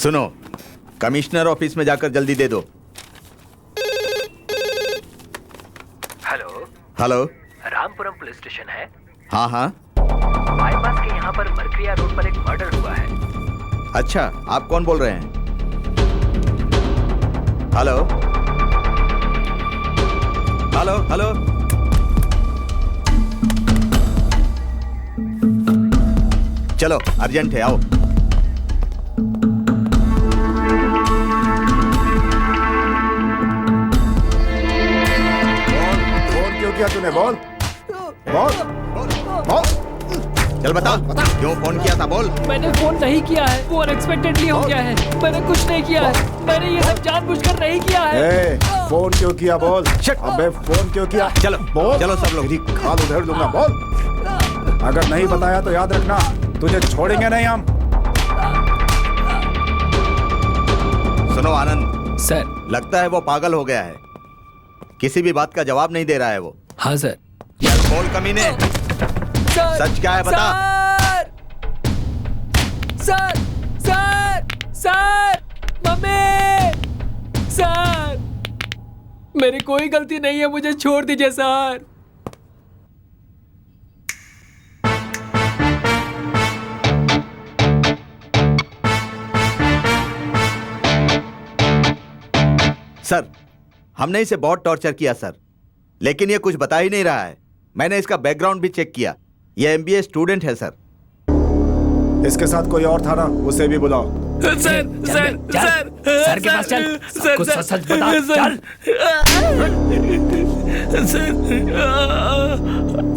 सुनो, commissioner office में जाकर जल्दी दे दो। Hello hello, Rampuram police station है? हाँ हाँ। बाईपास के यहाँ पर मरक्रिया रोड पर एक मर्डर हुआ है। अच्छा, आप कौन बोल रहे हैं? Hello hello hello. चलो, अर्जेंट है, आओ। फोन क्यों किया तूने? बोल बोल बोल, चल बता, क्यों फोन किया था? बोल। मैंने फोन नहीं किया है, वो अनएक्सपेक्टेडली हो गया है। मैंने कुछ नहीं किया है, मैंने ये सब जानबूझकर नहीं किया है। ए, फोन क्यों किया? बोल। अबे फोन क्यों किया? चलो बोल। चलो सब लोग। तेरी खाल उधेड़ दूंगा। बोल। अगर नहीं बताया तो याद रखना, तुझे छोड़ेंगे नहीं हम। सुनो आनंद सर। लगता है वो पागल हो गया है, किसी भी बात का जवाब नहीं दे रहा है वो। हाँ सर। यार बोल कमीने, सच क्या है बता। Sir sir sir, mummy, sir मेरी कोई गलती नहीं है, मुझे छोड़ दीजिए सर। सर, हमने इसे बहुत टॉर्चर किया सर, लेकिन ये कुछ बता ही नहीं रहा है। मैंने इसका बैकग्राउंड भी चेक किया, ये MBA स्टूडेंट है सर। इसके साथ कोई और था ना, उसे भी बुलाओ। सर सर सर सर के पास चल, सब कुछ सच बता। चल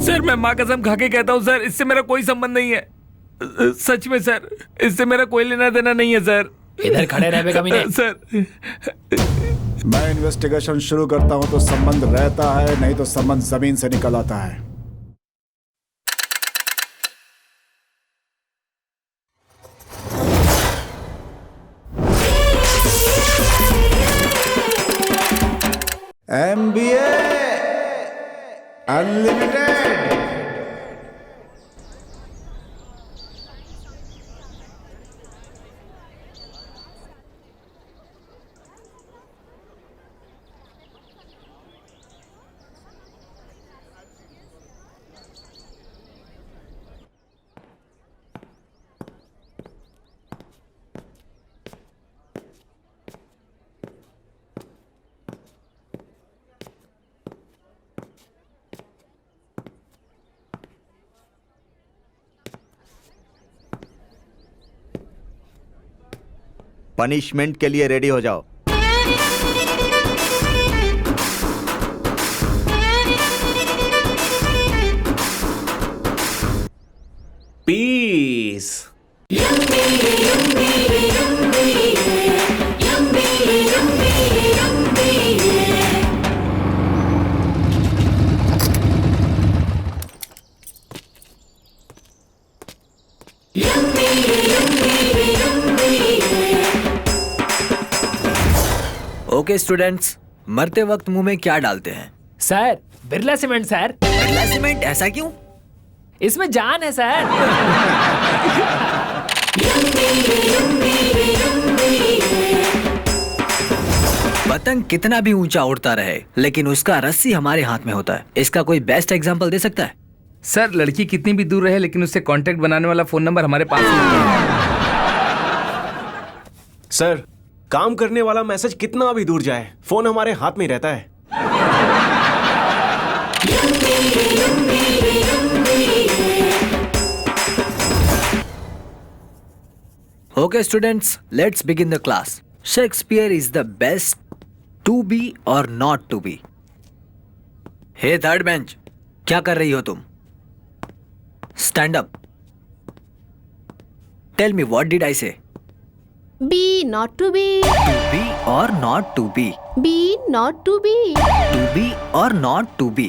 सर मैं माँ कसम खा के कहता हूँ सर, इससे मेरा कोई संबंध नहीं है। सच में सर, इससे मेरा कोई लेना देना नहीं है सर। इधर खड़े रहे कमीने। सर मैं इन्वेस्टिगेशन शुरू करता हूँ तो संबंध रहता है, नहीं तो संबंध जमीन से निकल आता है। MBA unlimited. पनिशमेंट के लिए रेडी हो जाओ। पीस। ओके स्टूडेंट्स, मरते वक्त मुंह में क्या डालते हैं? Sir Birla cement sir. Birla cement? ऐसा क्यों? इसमें जान है सर। पतंग कितना भी ऊंचा उड़ता रहे, लेकिन उसका रस्सी हमारे हाथ में होता है। इसका कोई बेस्ट एग्जांपल दे सकता है? सर लड़की कितनी भी दूर रहे, लेकिन उससे कांटेक्ट बनाने वाला फोन नंबर हमारे पास है। सर, काम करने वाला मैसेज कितना भी दूर जाए, फोन हमारे हाथ में ही रहता है। Okay students, let's begin the class. Shakespeare is the best to be or not to be. Hey third bench, क्या कर रही हो तुम? Stand up. Tell me what did I say? Be not to be. To be or not to be? Be not to be. To be or not to be?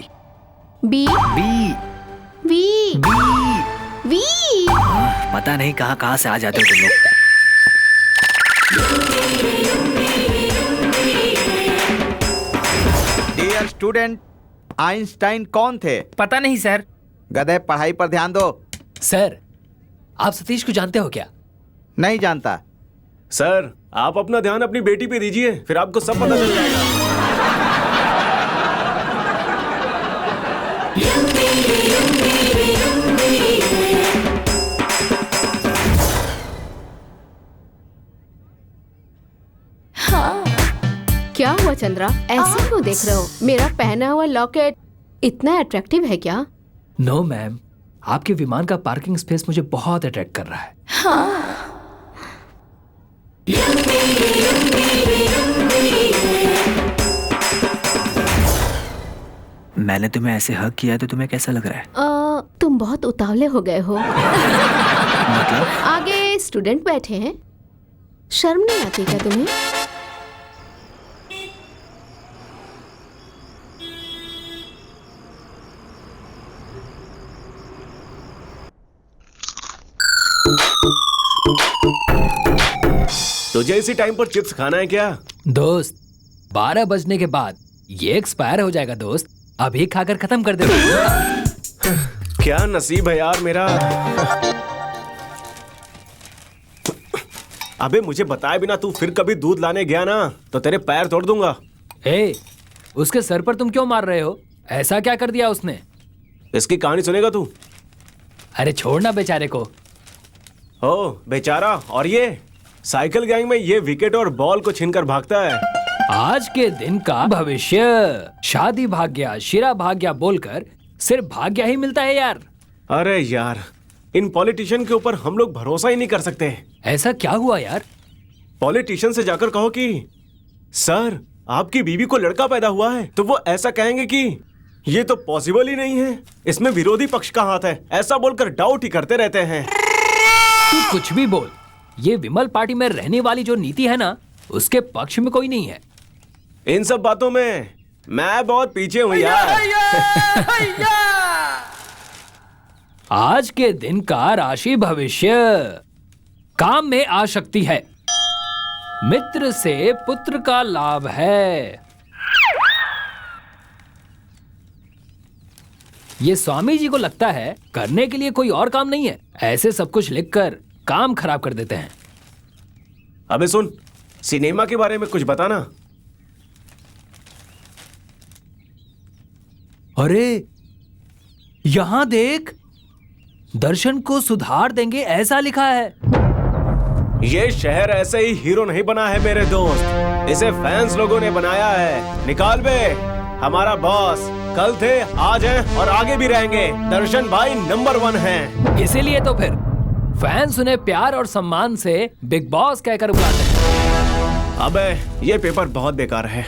Be. Be. We. Be. We. पता नहीं कहाँ कहाँ से आ जाते हो तुम लोग। Dear student, Einstein कौन थे? पता नहीं सर। गधे, पढ़ाई पर ध्यान दो। सर आप सतीश को जानते हो क्या? नहीं जानता। सर, आप अपना ध्यान अपनी बेटी पे दीजिए, फिर आपको सब पता चल जाएगा। क्या हुआ चंद्रा, ऐसे क्यों देख रहे हो? मेरा पहना हुआ लॉकेट इतना अट्रैक्टिव है क्या? नो मैम, आपके विमान का पार्किंग स्पेस मुझे बहुत अट्रैक्ट कर रहा है। मैंने तुम्हें ऐसे हक किया है तो तुम्हें कैसा लग रहा है? तुम बहुत उतावले हो गए हो। मतलब? आगे स्टूडेंट बैठे हैं, शर्म नहीं आती क्या तुम्हें? तुझे इसी टाइम पर चिप्स खाना है क्या? दोस्त, 12 बजने के बाद ये एक्सपायर हो जाएगा दोस्त, अभी खाकर खत्म कर दे। क्या नसीब है यार मेरा। अबे मुझे बताए बिना तू फिर कभी दूध लाने गया ना तो तेरे पैर तोड़ दूंगा। ए, उसके सर पर तुम क्यों मार रहे हो? ऐसा क्या कर दिया उसने? इसकी कहानी सुनेगा तू? अरे छोड़ना बेचारे को। ओ बेचारा, और ये साइकिल गैंग में ये विकेट और बॉल को छीनकर भागता है। आज के दिन का भविष्य, शादी भाग्य, शिरा भाग्य बोलकर सिर्फ भाग्य ही मिलता है यार। अरे यार, इन पॉलिटिशियन के ऊपर हम लोग भरोसा ही नहीं कर सकते। ऐसा क्या हुआ यार? पॉलिटिशियन से जाकर कहो कि सर आपकी बीवी को लड़का पैदा हुआ है, तो वो ऐसा कहेंगे कि ये तो पॉसिबल ही नहीं है, इसमें विरोधी पक्ष का हाथ है, ऐसा बोलकर डाउट ही करते रहते हैं। तू कुछ भी बोल, ये विमल पार्टी में रहने वाली जो नीति है ना, उसके पक्ष में कोई नहीं है। इन सब बातों में मैं बहुत पीछे हूँ यार। आज के दिन का राशि भविष्य, काम में आ सकती है, मित्र से पुत्र का लाभ है। ये स्वामी जी को लगता है करने के लिए कोई और काम नहीं है, ऐसे सब कुछ लिखकर काम खराब कर देते हैं। अबे सुन, सिनेमा के बारे में कुछ बताना। अरे यहां देख, दर्शन को सुधार देंगे ऐसा लिखा है। ये शहर ऐसे ही हीरो नहीं बना है मेरे दोस्त, इसे फैंस लोगों ने बनाया है। निकाल बे, हमारा बॉस कल थे, आज हैं और आगे भी रहेंगे। दर्शन भाई नंबर 1 हैं। इसीलिए तो फिर फैंस उन्हें प्यार और सम्मान से बिग बॉस कहकर बुलाते हैं। अबे ये पेपर बहुत बेकार है।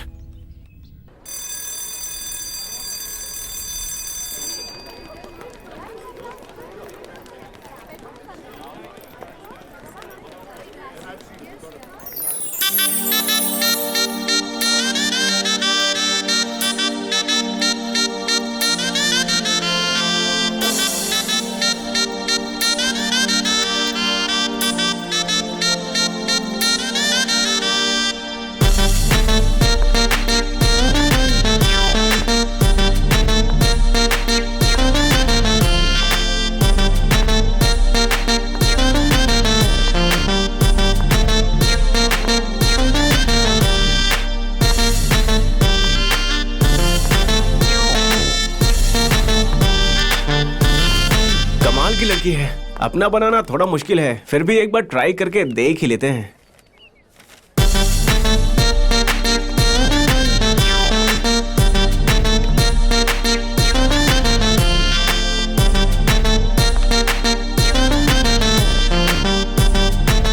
की लड़की है, अपना बनाना थोड़ा मुश्किल है, फिर भी एक बार ट्राई करके देख ही लेते हैं।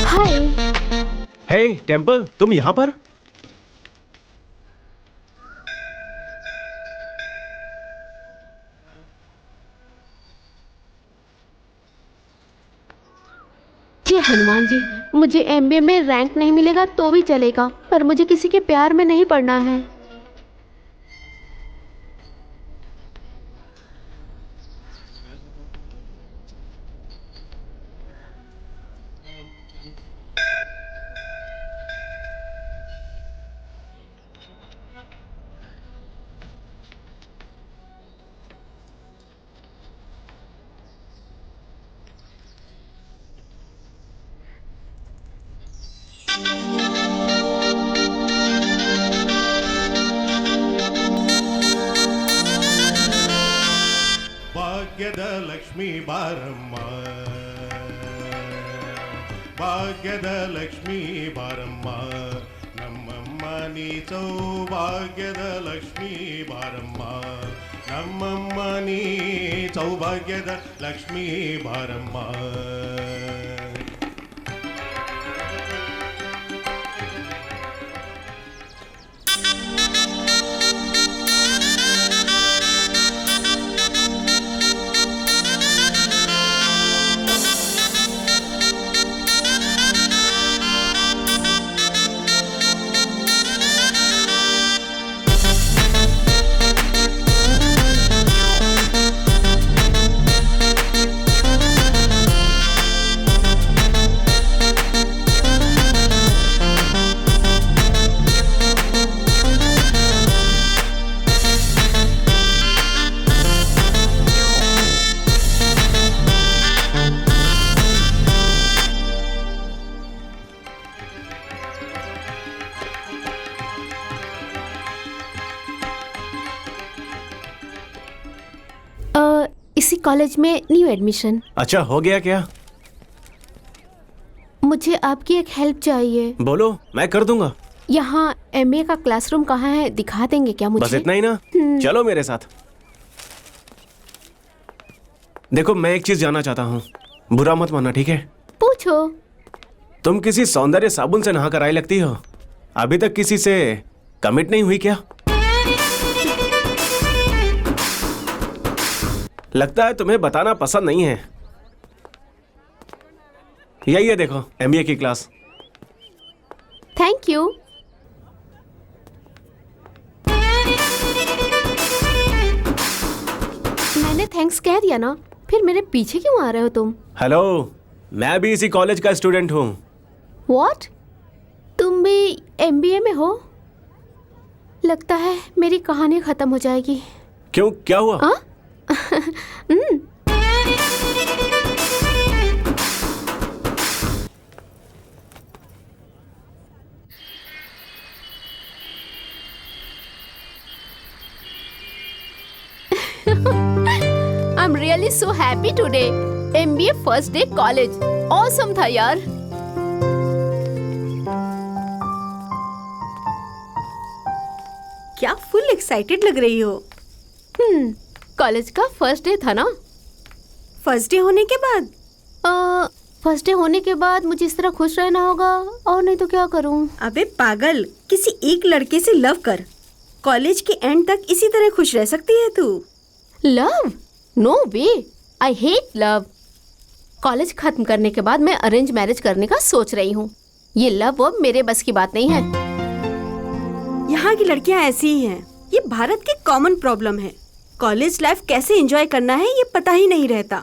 हाय। हे टेम्पल, तुम यहाँ पर? जी हनुमान जी, मुझे एमबीए में रैंक नहीं मिलेगा तो भी चलेगा, पर मुझे किसी के प्यार में नहीं पड़ना है। ಬಾರಮ್ಮ ಭಾಗ್ಯದ ಲಕ್ಷ್ಮೀ ಬಾರಮ್ಮ ನಮ್ಮಮ್ಮ ನೀ ಸೌಭಾಗ್ಯದ ಲಕ್ಷ್ಮೀ ಬಾರಮ್ಮ ನಮ್ಮಮ್ಮ ನೀ ಸೌಭಾಗ್ಯದ ಲಕ್ಷ್ಮೀ ಬಾರಮ್ಮ इसी कॉलेज में न्यू एडमिशन। अच्छा, हो गया क्या? मुझे आपकी एक हेल्प चाहिए। बोलो, मैं कर दूंगा। यहाँ एमबीए का क्लासरूम कहाँ है, दिखा देंगे क्या मुझे? बस इतना ही ना? चलो मेरे साथ। देखो, मैं एक चीज जानना चाहता हूँ, बुरा मत मानना, ठीक है? पूछो। तुम किसी सौंदर्य साबुन से नहा कर आई लगती हो। अभी तक किसी से कमिट नहीं हुई क्या? लगता है तुम्हें बताना पसंद नहीं है। यही है, देखो, एमबीए की क्लास। Thank you. मैंने थैंक्स कह दिया ना, फिर मेरे पीछे क्यों आ रहे हो तुम? हेलो, मैं भी इसी कॉलेज का स्टूडेंट हूँ। व्हाट? तुम भी एमबीए में हो? लगता है मेरी कहानी खत्म हो जाएगी। क्यों, क्या हुआ? I'm really so happy today. MBA first day college. Awesome था यार। क्या फुल एक्साइटेड लग रही हो? कॉलेज का फर्स्ट डे था ना। फर्स्ट डे होने के बाद? फर्स्ट डे होने के बाद मुझे इस तरह खुश रहना होगा, और नहीं तो क्या करूं? अबे पागल, किसी एक लड़के से लव कर। कॉलेज के एंड तक इसी तरह खुश रह सकती है तू। Love? No way, I hate love. College खत्म करने के बाद मैं अरेंज मैरिज करने का सोच रही हूँ। ये लव वो मेरे बस की बात नहीं है। यहाँ की लड़कियाँ ऐसी ही हैं। ये भारत की कॉमन प्रॉब्लम है। कॉलेज लाइफ कैसे एंजॉय करना है ये पता ही नहीं रहता।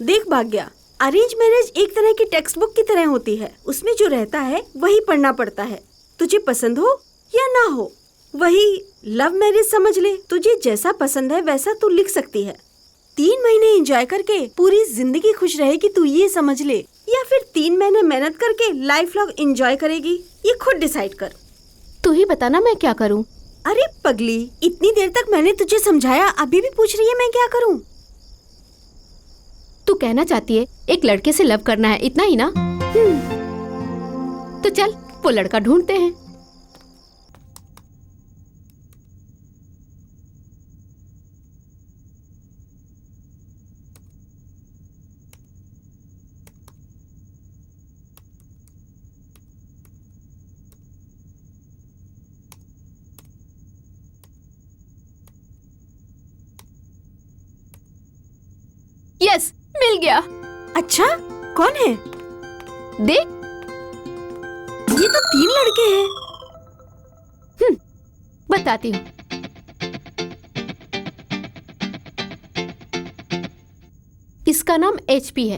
देख भाग्या, अरेंज मैरिज एक तरह की टेक्स्ट बुक की तरह होती है। उसमें जो रहता है वही पढ़ना पड़ता है, तुझे पसंद हो या ना हो। वही लव मैरिज समझ ले, तुझे जैसा पसंद है वैसा तू लिख सकती है। 3 महीने एंजॉय करके पूरी जिंदगी खुश रहेगी, तू ये समझ ले, या फिर 3 महीने मेहनत करके लाइफ लॉन्ग एंजॉय करेगी, ये खुद डिसाइड कर। तू ही बताना मैं क्या करूं? अरे पगली, इतनी देर तक मैंने तुझे समझाया, अभी भी पूछ रही है मैं क्या करूं? तू कहना चाहती है एक लड़के से लव करना है, इतना ही ना? तो चल वो लड़का ढूंढते हैं। यस, मिल गया। अच्छा, कौन है? देख, ये तो 3 लड़के हैं। बताती हूँ। इसका नाम HP है।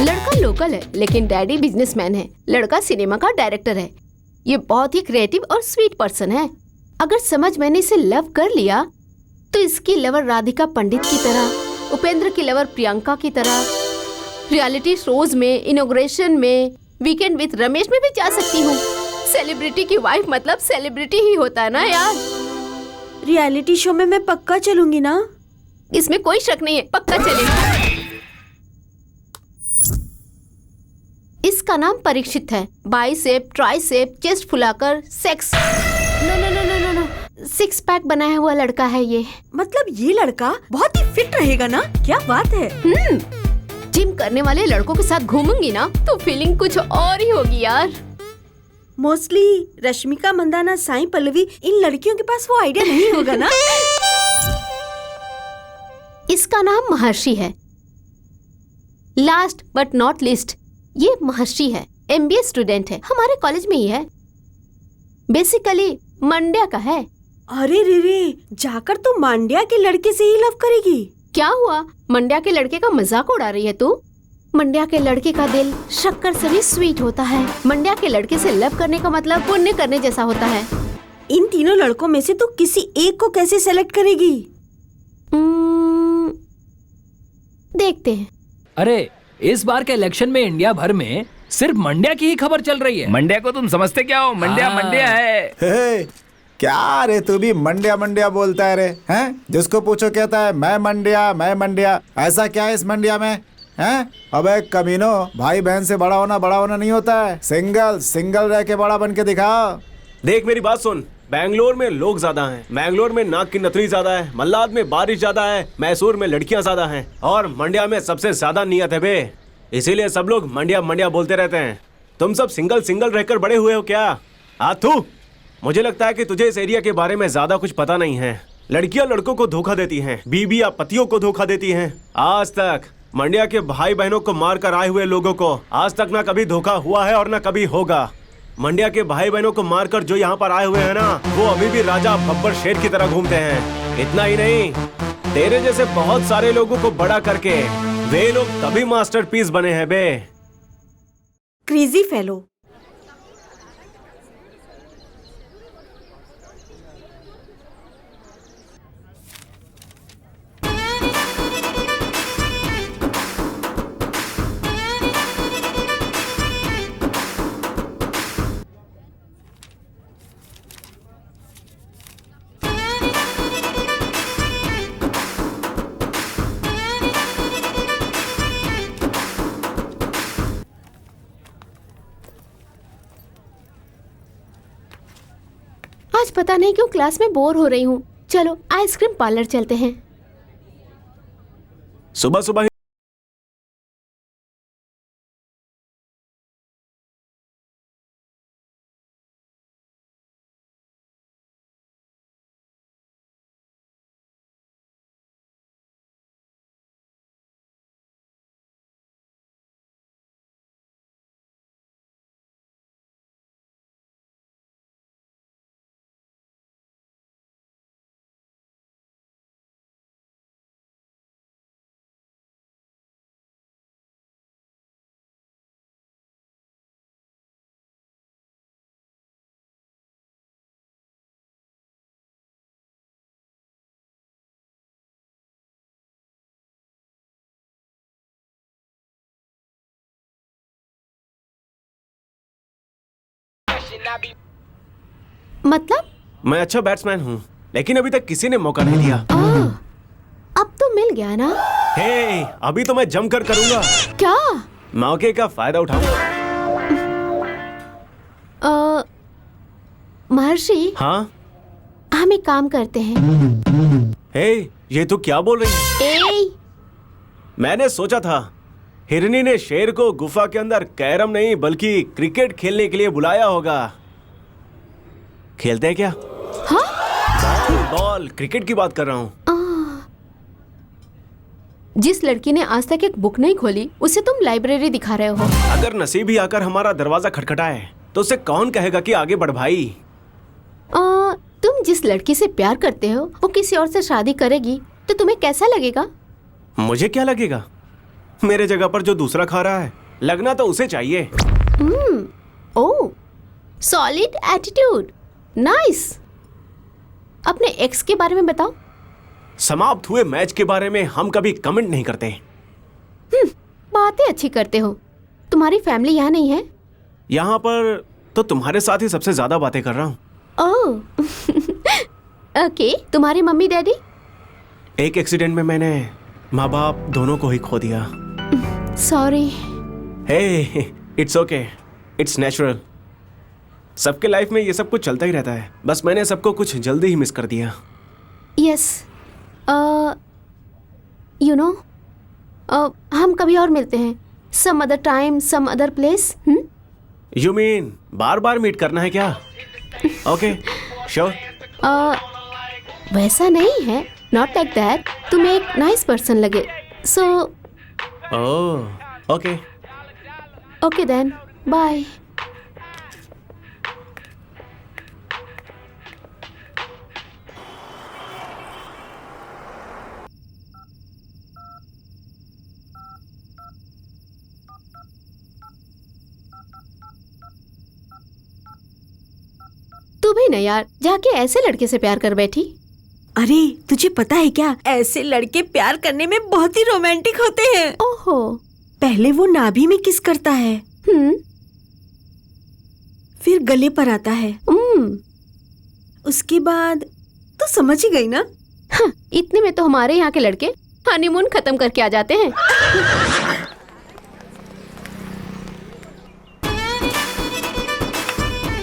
लड़का लोकल है लेकिन डैडी बिजनेसमैन है। लड़का सिनेमा का डायरेक्टर है। ये बहुत ही क्रिएटिव और स्वीट पर्सन है। अगर समझ मैंने इसे लव कर लिया तो इसकी लवर राधिका पंडित की तरह, उपेंद्र की लवर प्रियंका की तरह, रियलिटी शोज में, इनॉग्रेशन में, वीकेंड विद रमेश में भी जा सकती हूँ। सेलिब्रिटी की वाइफ मतलब सेलिब्रिटी ही होता है ना यार। रियलिटी शो में मैं पक्का चलूंगी ना। इसमें कोई शक नहीं है, पक्का चलेगा। इसका नाम परीक्षित है। बाइसेप, ट्राइसेप, चेस्ट फुलाकर sex no no no no no no 6 pack बनाया हुआ लड़का है ये। मतलब ये लड़का बहुत ही फिट रहेगा ना? क्या बात है। जिम करने वाले लड़कों के साथ घूमूंगी ना तो फीलिंग कुछ और ही होगी यार। मोस्टली रश्मिका मंदाना, साई पल्लवी, इन लड़कियों के पास वो आइडिया नहीं होगा ना। इसका नाम महर्षि है। लास्ट बट नॉट लीस्ट, ये महर्षि है, MBA स्टूडेंट है, हमारे कॉलेज में ही है। बेसिकली मंड्या का है। अरे रे, जाकर तो मांड्या के लड़के से ही लव करेगी? क्या हुआ, मंड्या के लड़के का मजाक उड़ा रही है तू? मंड्या के लड़के का दिल शक्कर से भी स्वीट होता है। मंड्या के लड़के से लव करने का मतलब पुण्य करने जैसा होता है। इन तीनों लड़कों में से तू किसी एक को कैसे सेलेक्ट करेगी? देखते हैं। अरे इस बार के इलेक्शन में इंडिया भर में सिर्फ मंड्या की ही खबर चल रही है। मंड्या को तुम समझते क्या हो? मंड्या मंड्या है। हे, क्या रे तू भी मंड्या मंड्या बोलता है रे? हैं? जिसको पूछो कहता है मैं मंड्या। ऐसा क्या है इस मंड्या में? हैं? अबे कमीनो, भाई बहन से बड़ा होना नहीं होता है। सिंगल रह के बड़ा बन के दिखाओ। देख मेरी बात सुन, बैंगलोर में लोग ज्यादा हैं, बैंगलोर में नाक की नथनी ज्यादा है, मल्लाद में बारिश ज्यादा है, मैसूर में लड़कियां ज्यादा हैं और मंड्या में सबसे ज्यादा नियत है बे। इसीलिए सब लोग मंड्या मंड्या बोलते रहते हैं। तुम सब सिंगल रहकर बड़े हुए हो क्या? आथू, मुझे लगता है कि तुझे इस एरिया के बारे में ज्यादा कुछ पता नहीं है। लड़कियां लड़कों को धोखा देती हैं, बीबी या पतियों को धोखा देती हैं। आज तक मंड्या के भाई बहनों को मार कर आए हुए लोगों को आज तक ना कभी धोखा हुआ है और ना कभी होगा। मंड्या के भाई बहनों को मारकर जो यहाँ पर आए हुए हैं ना, वो अभी भी राजा बब्बर शेर की तरह घूमते हैं। इतना ही नहीं, तेरे जैसे बहुत सारे लोगों को बड़ा करके वे लोग तभी मास्टरपीस बने हैं बे। Crazy fellow. आज पता नहीं क्यों क्लास में बोर हो रही हूँ। चलो आइसक्रीम पार्लर चलते हैं। सुबह सुबह मतलब मैं अच्छा बैट्समैन हूँ, लेकिन अभी तक किसी ने मौका नहीं दिया। अब तो मिल गया ना। हे, अभी तो मैं जमकर करूंगा। क्या? मौके का फायदा उठाऊंगा। महर्षि, हाँ, हम एक काम करते हैं। हे, ये तो क्या बोल रही है? मैंने सोचा था हिरनी ने शेर को गुफा के अंदर कैरम नहीं बल्कि क्रिकेट खेलने के लिए बुलाया होगा। खेलते हैं क्या? हाँ? बॉल क्रिकेट की बात कर रहा हूँ। जिस लड़की ने आज तक एक बुक नहीं खोली उसे तुम लाइब्रेरी दिखा रहे हो। अगर नसीब ही आकर हमारा दरवाजा खटखटाए तो उसे कौन कहेगा कि आगे बढ़ भाई? तुम जिस लड़की से प्यार करते हो वो किसी और से शादी करेगी तो तुम्हें कैसा लगेगा? मुझे क्या लगेगा? मेरे जगह पर जो दूसरा खा रहा है, लगना तो उसे चाहिए। ओह, सॉलिड एटीट्यूड, नाइस। अपने एक्स के बारे में बताओ। समाप्त हुए मैच के बारे में हम कभी कमेंट नहीं करते। बातें अच्छी करते हो। तुम्हारी फैमिली यहाँ नहीं है? यहाँ पर तो तुम्हारे साथ ही सबसे ज्यादा बातें कर रहा हूँ। ओह ओके, तुम्हारे मम्मी डैडी? एक एक्सीडेंट में मैंने माँ बाप दोनों को ही खो दिया। Sorry. Hey, it's okay, it's natural. सबके लाइफ में ये सब कुछ चलता ही रहता है, बस मैंने सबको कुछ जल्दी ही मिस कर दिया। यस, यू नो, हम कभी और मिलते हैं, some other time, some other place. You mean बार बार मीट करना है क्या? Okay, sure. वैसा नहीं है, नॉट लाइक दैट। तुम एक नाइस पर्सन लगे, so oh okay. Okay then, bye. तू भी ना यार, जाके ऐसे लड़के से प्यार कर बैठी। अरे तुझे पता है क्या, ऐसे लड़के प्यार करने में बहुत ही रोमांटिक होते हैं। ओहो। पहले वो नाभि में किस करता है, फिर गले पर आता है, उसके बाद तो समझ ही गई ना। हाँ, इतने में तो हमारे यहाँ के लड़के हनीमून खत्म करके आ जाते हैं।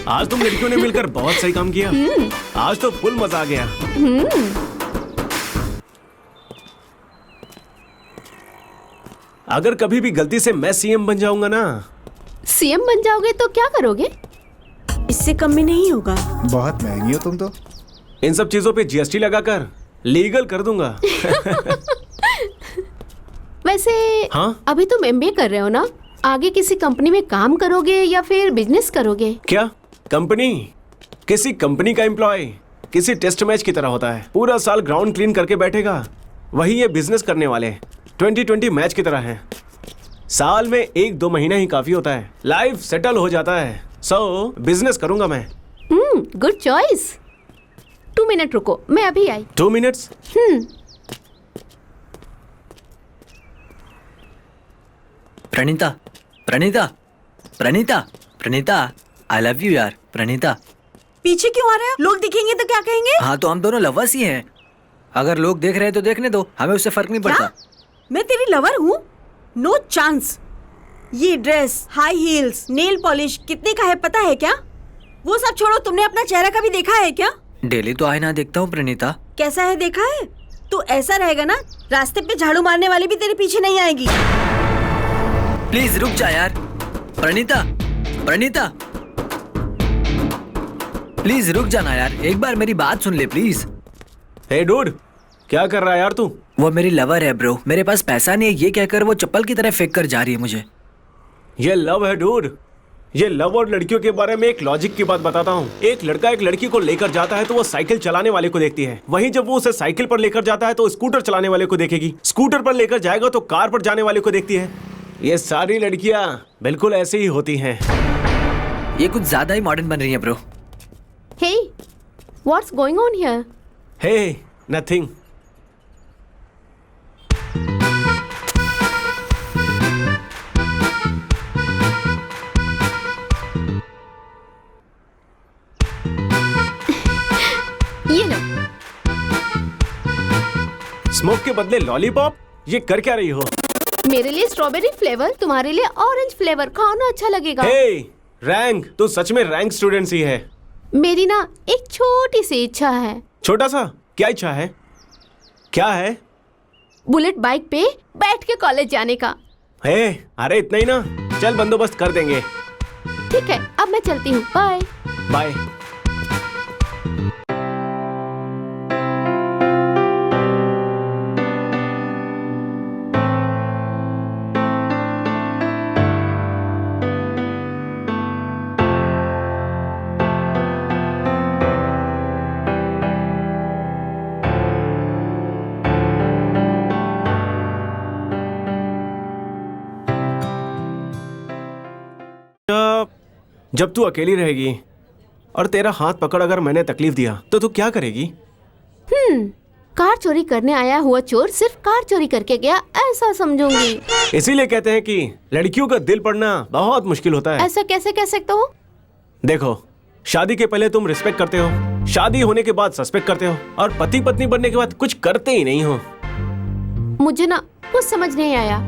आज तुम लड़कियों ने मिलकर बहुत सही काम किया। आज तो फुल मजा आ गया। अगर कभी भी गलती से मैं सीएम बन जाऊंगा ना। सीएम बन जाओगे तो क्या करोगे? इससे कम में नहीं होगा। बहुत महंगी हो तुम तो। इन सब चीजों पे जीएसटी लगाकर लीगल कर दूंगा। वैसे हाँ? अभी तुम एमबीए कर रहे हो ना, आगे किसी कंपनी में काम करोगे या फिर बिजनेस करोगे? क्या कंपनी? किसी कंपनी का एम्प्लॉय किसी टेस्ट मैच की तरह होता है, पूरा साल ग्राउंड क्लीन करके बैठेगा। वही ये बिजनेस करने वाले 2020 मैच की तरह हैं। साल में 1-2 महीना ही काफी होता है, लाइफ सेटल हो जाता है। सो बिजनेस करूंगा मैं। Good choice. 2 मिनट रुको, मैं अभी आई। 2 minutes? Praneeta, Praneeta, Praneeta, Praneeta, I love you यार। प्रणीता, पीछे क्यों आ रहे हो? लोग दिखेंगे तो क्या कहेंगे? हाँ तो हम दोनों लवर्स ही हैं। अगर लोग देख रहे हैं तो देखने दो, हमें उससे फर्क नहीं पड़ता। मैं तेरी लवर हूँ? No chance. ये dress, high heels, nail polish कितने का है पता है क्या? वो सब छोड़ो, तुमने अपना चेहरा कभी देखा है क्या? डेली तो आईना देखता हूँ प्रणीता। कैसा है देखा है? तो ऐसा रहेगा ना, रास्ते पे झाड़ू मारने वाली भी तेरे पीछे नहीं आएगी। प्लीज रुक जा यार। प्रणीता, प्रणीता, प्लीज रुक जाना यार, एक बार मेरी बात सुन ले प्लीज। हे डूड, क्या कर रहा है यार तू? वो मेरी लवर है ब्रो, मेरे पास पैसा नहीं है ये कहकर वो चप्पल की तरह फेंक कर जा रही है मुझे। ये लव है डूड। ये लव और लड़कियों के बारे में एक लॉजिक की बात बताता हूँ। एक लड़का एक लड़की को लेकर जाता है तो वो साइकिल चलाने वाले को देखती है, वहीं जब वो उसे साइकिल पर लेकर जाता है तो स्कूटर चलाने वाले को देखेगी, स्कूटर पर लेकर जाएगा तो कार पर जाने वाले को देखती है। ये सारी लड़कियां बिल्कुल ऐसी ही होती हैं। ये कुछ ज्यादा ही मॉडर्न बन रही है bro. Hey, what's going on here? Hey, nothing. ये लो। स्मोक के बदले लॉलीपॉप? ये कर क्या रही हो? मेरे लिए स्ट्रॉबेरी फ्लेवर, तुम्हारे लिए ऑरेंज फ्लेवर। खाओ ना, अच्छा लगेगा। Hey, रैंक, तू सच में रैंक स्टूडेंट ही है। मेरी ना एक छोटी सी इच्छा है। छोटा सा? क्या इच्छा है? क्या है? बुलेट बाइक पे बैठ के कॉलेज जाने का। हे, अरे इतना ही ना, चल बंदोबस्त कर देंगे। ठीक है, अब मैं चलती हूँ, बाय। बाय। जब तू अकेली रहेगी और तेरा हाथ पकड़ अगर मैंने तकलीफ दिया तो तू क्या करेगी? कार चोरी करने आया हुआ चोर सिर्फ कार चोरी करके गया, ऐसा समझूंगी। इसीलिए कहते हैं कि लड़कियों का दिल पढ़ना बहुत मुश्किल होता है। ऐसा कैसे कह सकता हूँ? देखो, शादी के पहले तुम रिस्पेक्ट करते हो, शादी होने के बाद सस्पेक्ट करते हो, और पति पत्नी बनने के बाद कुछ करते ही नहीं हो। मुझे ना कुछ समझ नहीं आया।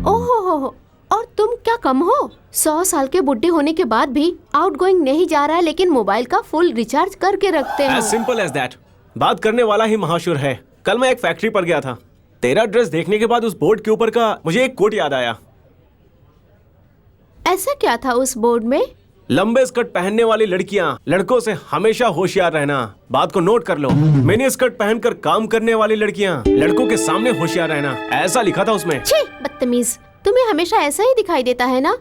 ओहो हो, और तुम क्या कम हो? 100 साल के बुढ़े होने के बाद भी आउटगोइंग नहीं जा रहा है, लेकिन मोबाइल का फुल रिचार्ज करके रखते हो। As simple as that। बात करने वाला ही महाशुर है। कल मैं एक फैक्ट्री पर गया था, तेरा ड्रेस देखने के बाद उस बोर्ड के ऊपर का मुझे एक कोट याद आया। ऐसा क्या था उस बोर्ड में? लंबे स्कर्ट पहनने वाली लड़कियां लड़कों से हमेशा होशियार रहना। बात को नोट कर लो। मिनी स्कर्ट पहनकर काम करने वाली लड़कियां लड़कों के सामने होशियार रहना, ऐसा लिखा था उसमें। छी, बदतमीज, तुम्हें हमेशा ऐसा ही दिखाई देता है ना।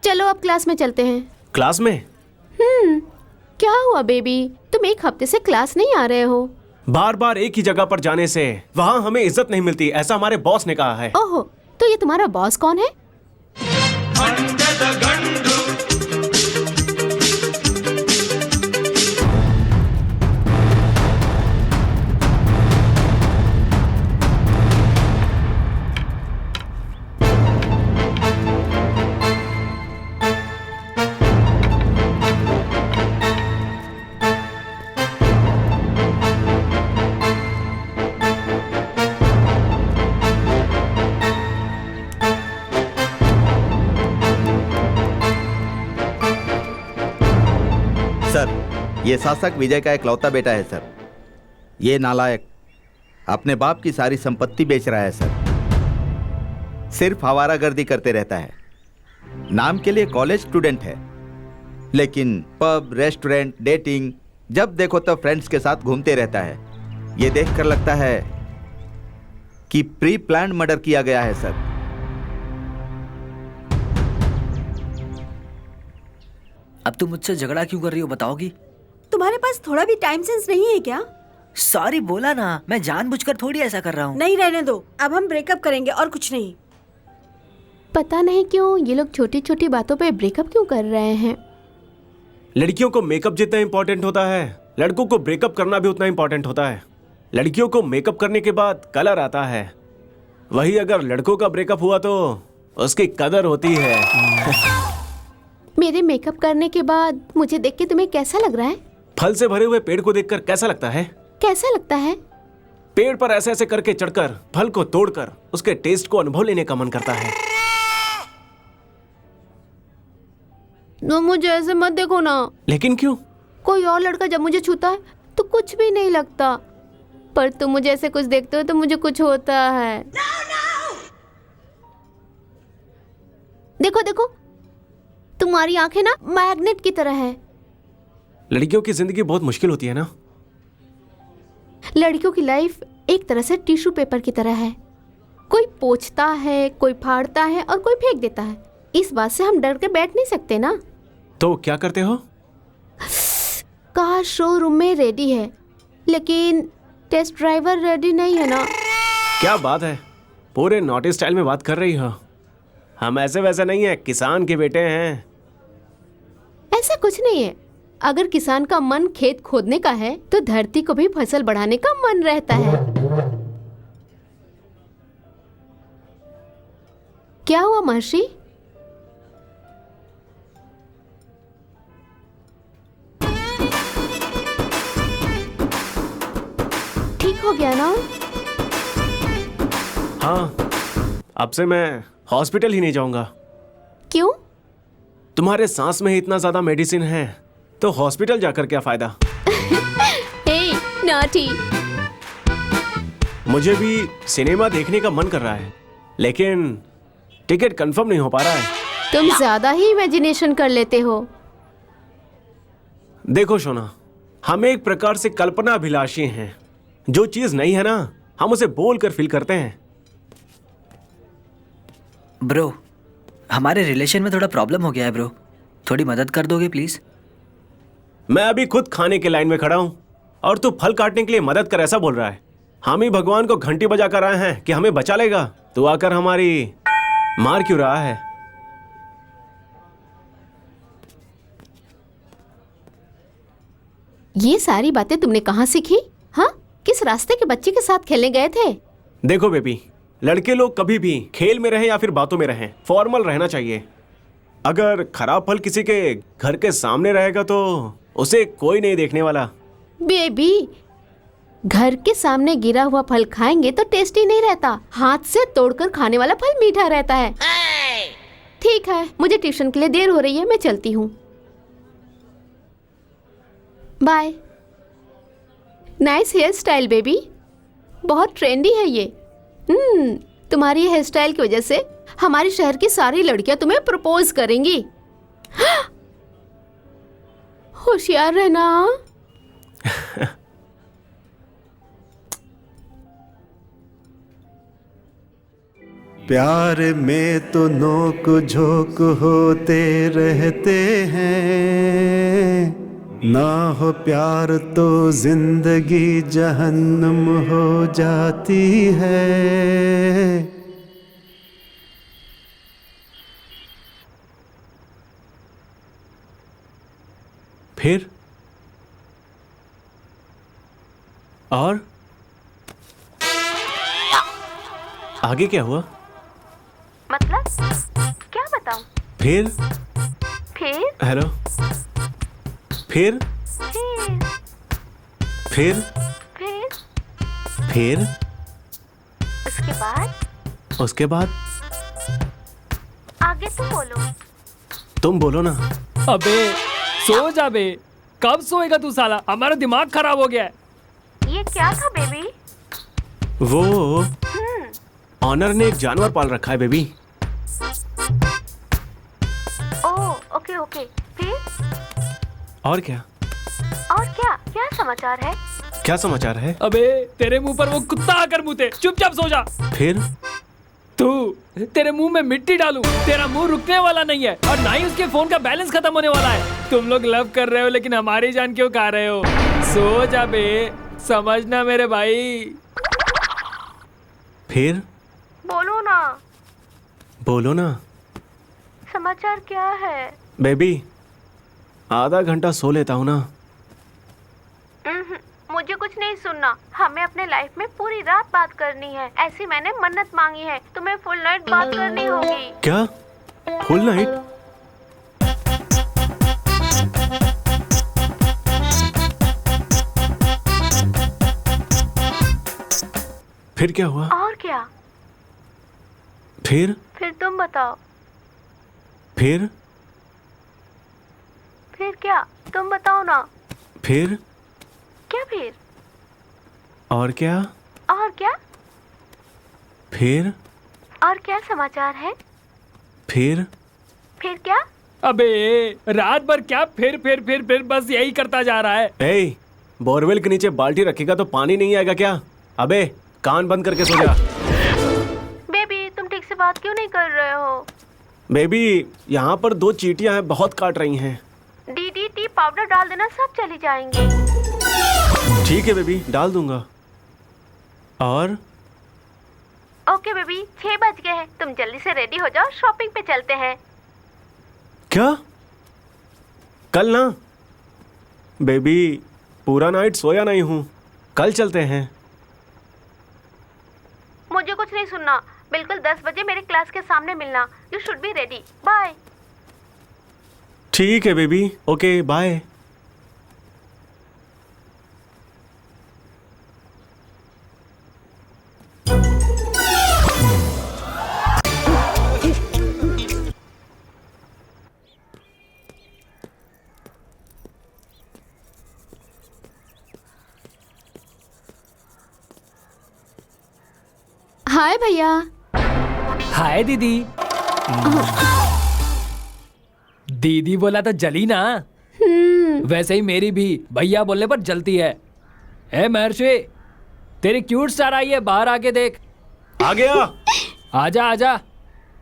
चलो अब क्लास में चलते हैं। क्लास में? क्या हुआ बेबी, तुम एक हफ्ते से क्लास नहीं आ रहे हो? बार बार एक ही जगह पर जाने से वहाँ हमें इज्जत नहीं मिलती, ऐसा हमारे बॉस ने कहा है। ओहो, तो ये तुम्हारा बॉस कौन है? सर, ये शासक विजय का इकलौता बेटा है सर। ये नालायक अपने बाप की सारी संपत्ति बेच रहा है सर। सिर्फ आवारागर्दी करते रहता है। नाम के लिए कॉलेज स्टूडेंट है, लेकिन पब, रेस्टोरेंट, डेटिंग, जब देखो तब फ्रेंड्स के साथ घूमते रहता है। ये देखकर लगता है कि प्री प्लान्ड मर्डर किया गया है सर। अब तुम मुझसे झगड़ा क्यों कर रही हो, बताओगी? तुम्हारे पास थोड़ा भी टाइम सेंस नहीं है क्या? सॉरी बोला ना, मैं जानबूझकर थोड़ी ऐसा कर रहा हूँ। नहीं, रहने दो। अब हम ब्रेकअप करेंगे और कुछ नहीं। पता नहीं क्यों ये लोग छोटी छोटी बातों पे ब्रेकअप क्यों कर रहे हैं। लड़कियों को मेकअप जितना इंपॉर्टेंट होता है, लड़कों को ब्रेकअप करना भी उतना इंपॉर्टेंट होता है। लड़कियों को मेकअप करने के बाद कलर आता है, वही अगर लड़कों का ब्रेकअप हुआ तो उसकी कदर होती है। मेरे मेकअप करने के बाद मुझे देख के तुम्हें कैसा लग रहा है? फल से भरे हुए पेड़ को देखकर कैसा लगता है? कैसा लगता है? पेड़ पर ऐसे ऐसे करके चढ़कर फल को तोड़कर उसके टेस्ट को अनुभव लेने का मन करता है। तो मुझे ऐसे मत देखो ना। लेकिन क्यों? कोई और लड़का जब मुझे छूता है तो कुछ भी नहीं लगता, पर तुम मुझे ऐसे कुछ देखते हो तो मुझे कुछ होता है। देखो देखो, तुम्हारी आंखें ना मैग्नेट की तरह है। लड़कियों की जिंदगी बहुत मुश्किल होती है ना। लड़कियों की लाइफ एक तरह से टिश्यू पेपर की तरह है। कोई पोंछता है, कोई फाड़ता है और कोई फेंक देता है। इस बात से हम डर के बैठ नहीं सकते ना। तो क्या करते हो? कार शोरूम में रेडी है, लेकिन टेस्ट ड्राइवर रेडी नहीं है ना। क्या बात है, पूरे नॉटी स्टाइल में बात कर रही हो। हम ऐसे वैसे नहीं है, किसान के बेटे हैं। ऐसा कुछ नहीं है। अगर किसान का मन खेत खोदने का है तो धरती को भी फसल बढ़ाने का मन रहता है। क्या हुआ महर्षि? ठीक हो गया ना? हाँ, अब से मैं हॉस्पिटल ही नहीं जाऊंगा। क्यों? तुम्हारे सांस में ही इतना ज्यादा मेडिसिन है तो हॉस्पिटल जाकर क्या फायदा? हे नॉटी, मुझे भी सिनेमा देखने का मन कर रहा है, लेकिन टिकट कंफर्म नहीं हो पा रहा है। तुम ज्यादा ही इमेजिनेशन कर लेते हो। देखो सोना, हम एक प्रकार से कल्पना अभिलाषी हैं। जो चीज नहीं है ना, हम उसे बोलकर फील करते हैं। ब्रो, हमारे रिलेशन में थोड़ा प्रॉब्लम हो गया है ब्रो, थोड़ी मदद कर दोगे प्लीज? मैं अभी खुद खाने के लाइन में खड़ा हूं और तू फल काटने के लिए मदद कर ऐसा बोल रहा है। हम ही भगवान को घंटी बजा कर आए हैं कि हमें बचा लेगा, तू आकर हमारी मार क्यों रहा है? ये सारी बातें तुमने कहाँ सीखी? हाँ, किस रास्ते के बच्चे के साथ खेलने गए थे? देखो बेबी, लड़के लोग कभी भी खेल में रहें या फिर बातों में रहें, फॉर्मल रहना चाहिए। अगर खराब फल किसी के घर के सामने रहेगा तो उसे कोई नहीं देखने वाला। बेबी, घर के सामने गिरा हुआ फल खाएंगे तो टेस्टी नहीं रहता। हाथ से तोड़कर खाने वाला फल मीठा रहता है। ठीक है, मुझे ट्यूशन के लिए देर हो रही है, मैं चलती हूँ। Bye. Nice hairstyle baby, बहुत ट्रेंडी है ये। तुम्हारी हेयर स्टाइल की वजह से हमारे शहर की सारी लड़कियां तुम्हें प्रपोज करेंगी। होशियार रहना। प्यार में तो नोक झोंक होते रहते हैं, ना हो प्यार तो जिंदगी जहन्नुम हो जाती है। फिर और आगे क्या हुआ? मतलब क्या बताऊं? फिर हेलो, फिर फिर फिर उसके बाद आगे तुम बोलो। तुम बोलो ना। अबे सो जा बे, कब सोएगा तू साला? हमारा दिमाग खराब हो गया है। ये क्या था बेबी? वो ऑनर ने एक जानवर पाल रखा है बेबी। ओके ओके, फिर? और क्या क्या समाचार है? क्या समाचार है? अबे तेरे मुंह पर वो कुत्ता आकर मुते, चुपचाप सो जा। फिर तेरे मुंह में मिट्टी डालूं, तेरा मुंह रुकने वाला नहीं है और ना ही उसके फोन का बैलेंस खत्म होने वाला है। तुम लोग लव कर रहे हो लेकिन हमारी जान क्यों खा रहे हो? सो जा बे, समझना मेरे भाई। फिर बोलो ना समाचार क्या है? बेबी आधा घंटा सो लेता हूँ ना। मुझे कुछ नहीं सुनना। हमें अपने लाइफ में पूरी रात बात करनी है। ऐसी मैंने मन्नत मांगी है, तुम्हें फुल नाइट बात करनी होगी। क्या फुल नाइट? फिर क्या हुआ? और क्या? फिर तुम बताओ। फिर क्या? तुम बताओ ना। फिर क्या फिर? और क्या? फिर और क्या समाचार है? फिर क्या? अबे रात भर क्या फिर बस यही करता जा रहा है। ए, बोरवेल के नीचे बाल्टी रखेगा तो पानी नहीं आएगा क्या? अबे कान बंद करके सो जा। बेबी तुम ठीक से बात क्यों नहीं कर रहे हो? बेबी यहाँ पर 2 चींटियां हैं, बहुत काट रही हैं। DDT पाउडर डाल देना, सब चली जाएंगी। ठीक है बेबी, डाल दूंगा। और ओके बेबी, 6 बज गए हैं, तुम जल्दी से रेडी हो जाओ, शॉपिंग पे चलते हैं। क्या? कल ना? बेबी पूरा नाइट सोया नहीं हूँ, कल चलते हैं। मुझे कुछ नहीं सुनना, बिल्कुल 10 बजे मेरे क्लास के सामने मिलना। You should be ready. Bye. ठीक है बेबी, ओके बाय। हाय भैया। हाय दीदी। दीदी बोला तो जली ना। वैसे ही मेरी भी भैया बोलने पर जलती है। ए महर्षि, तेरी क्यूट स्टार आई है, बाहर आके देख। आ गया। आजा आजा,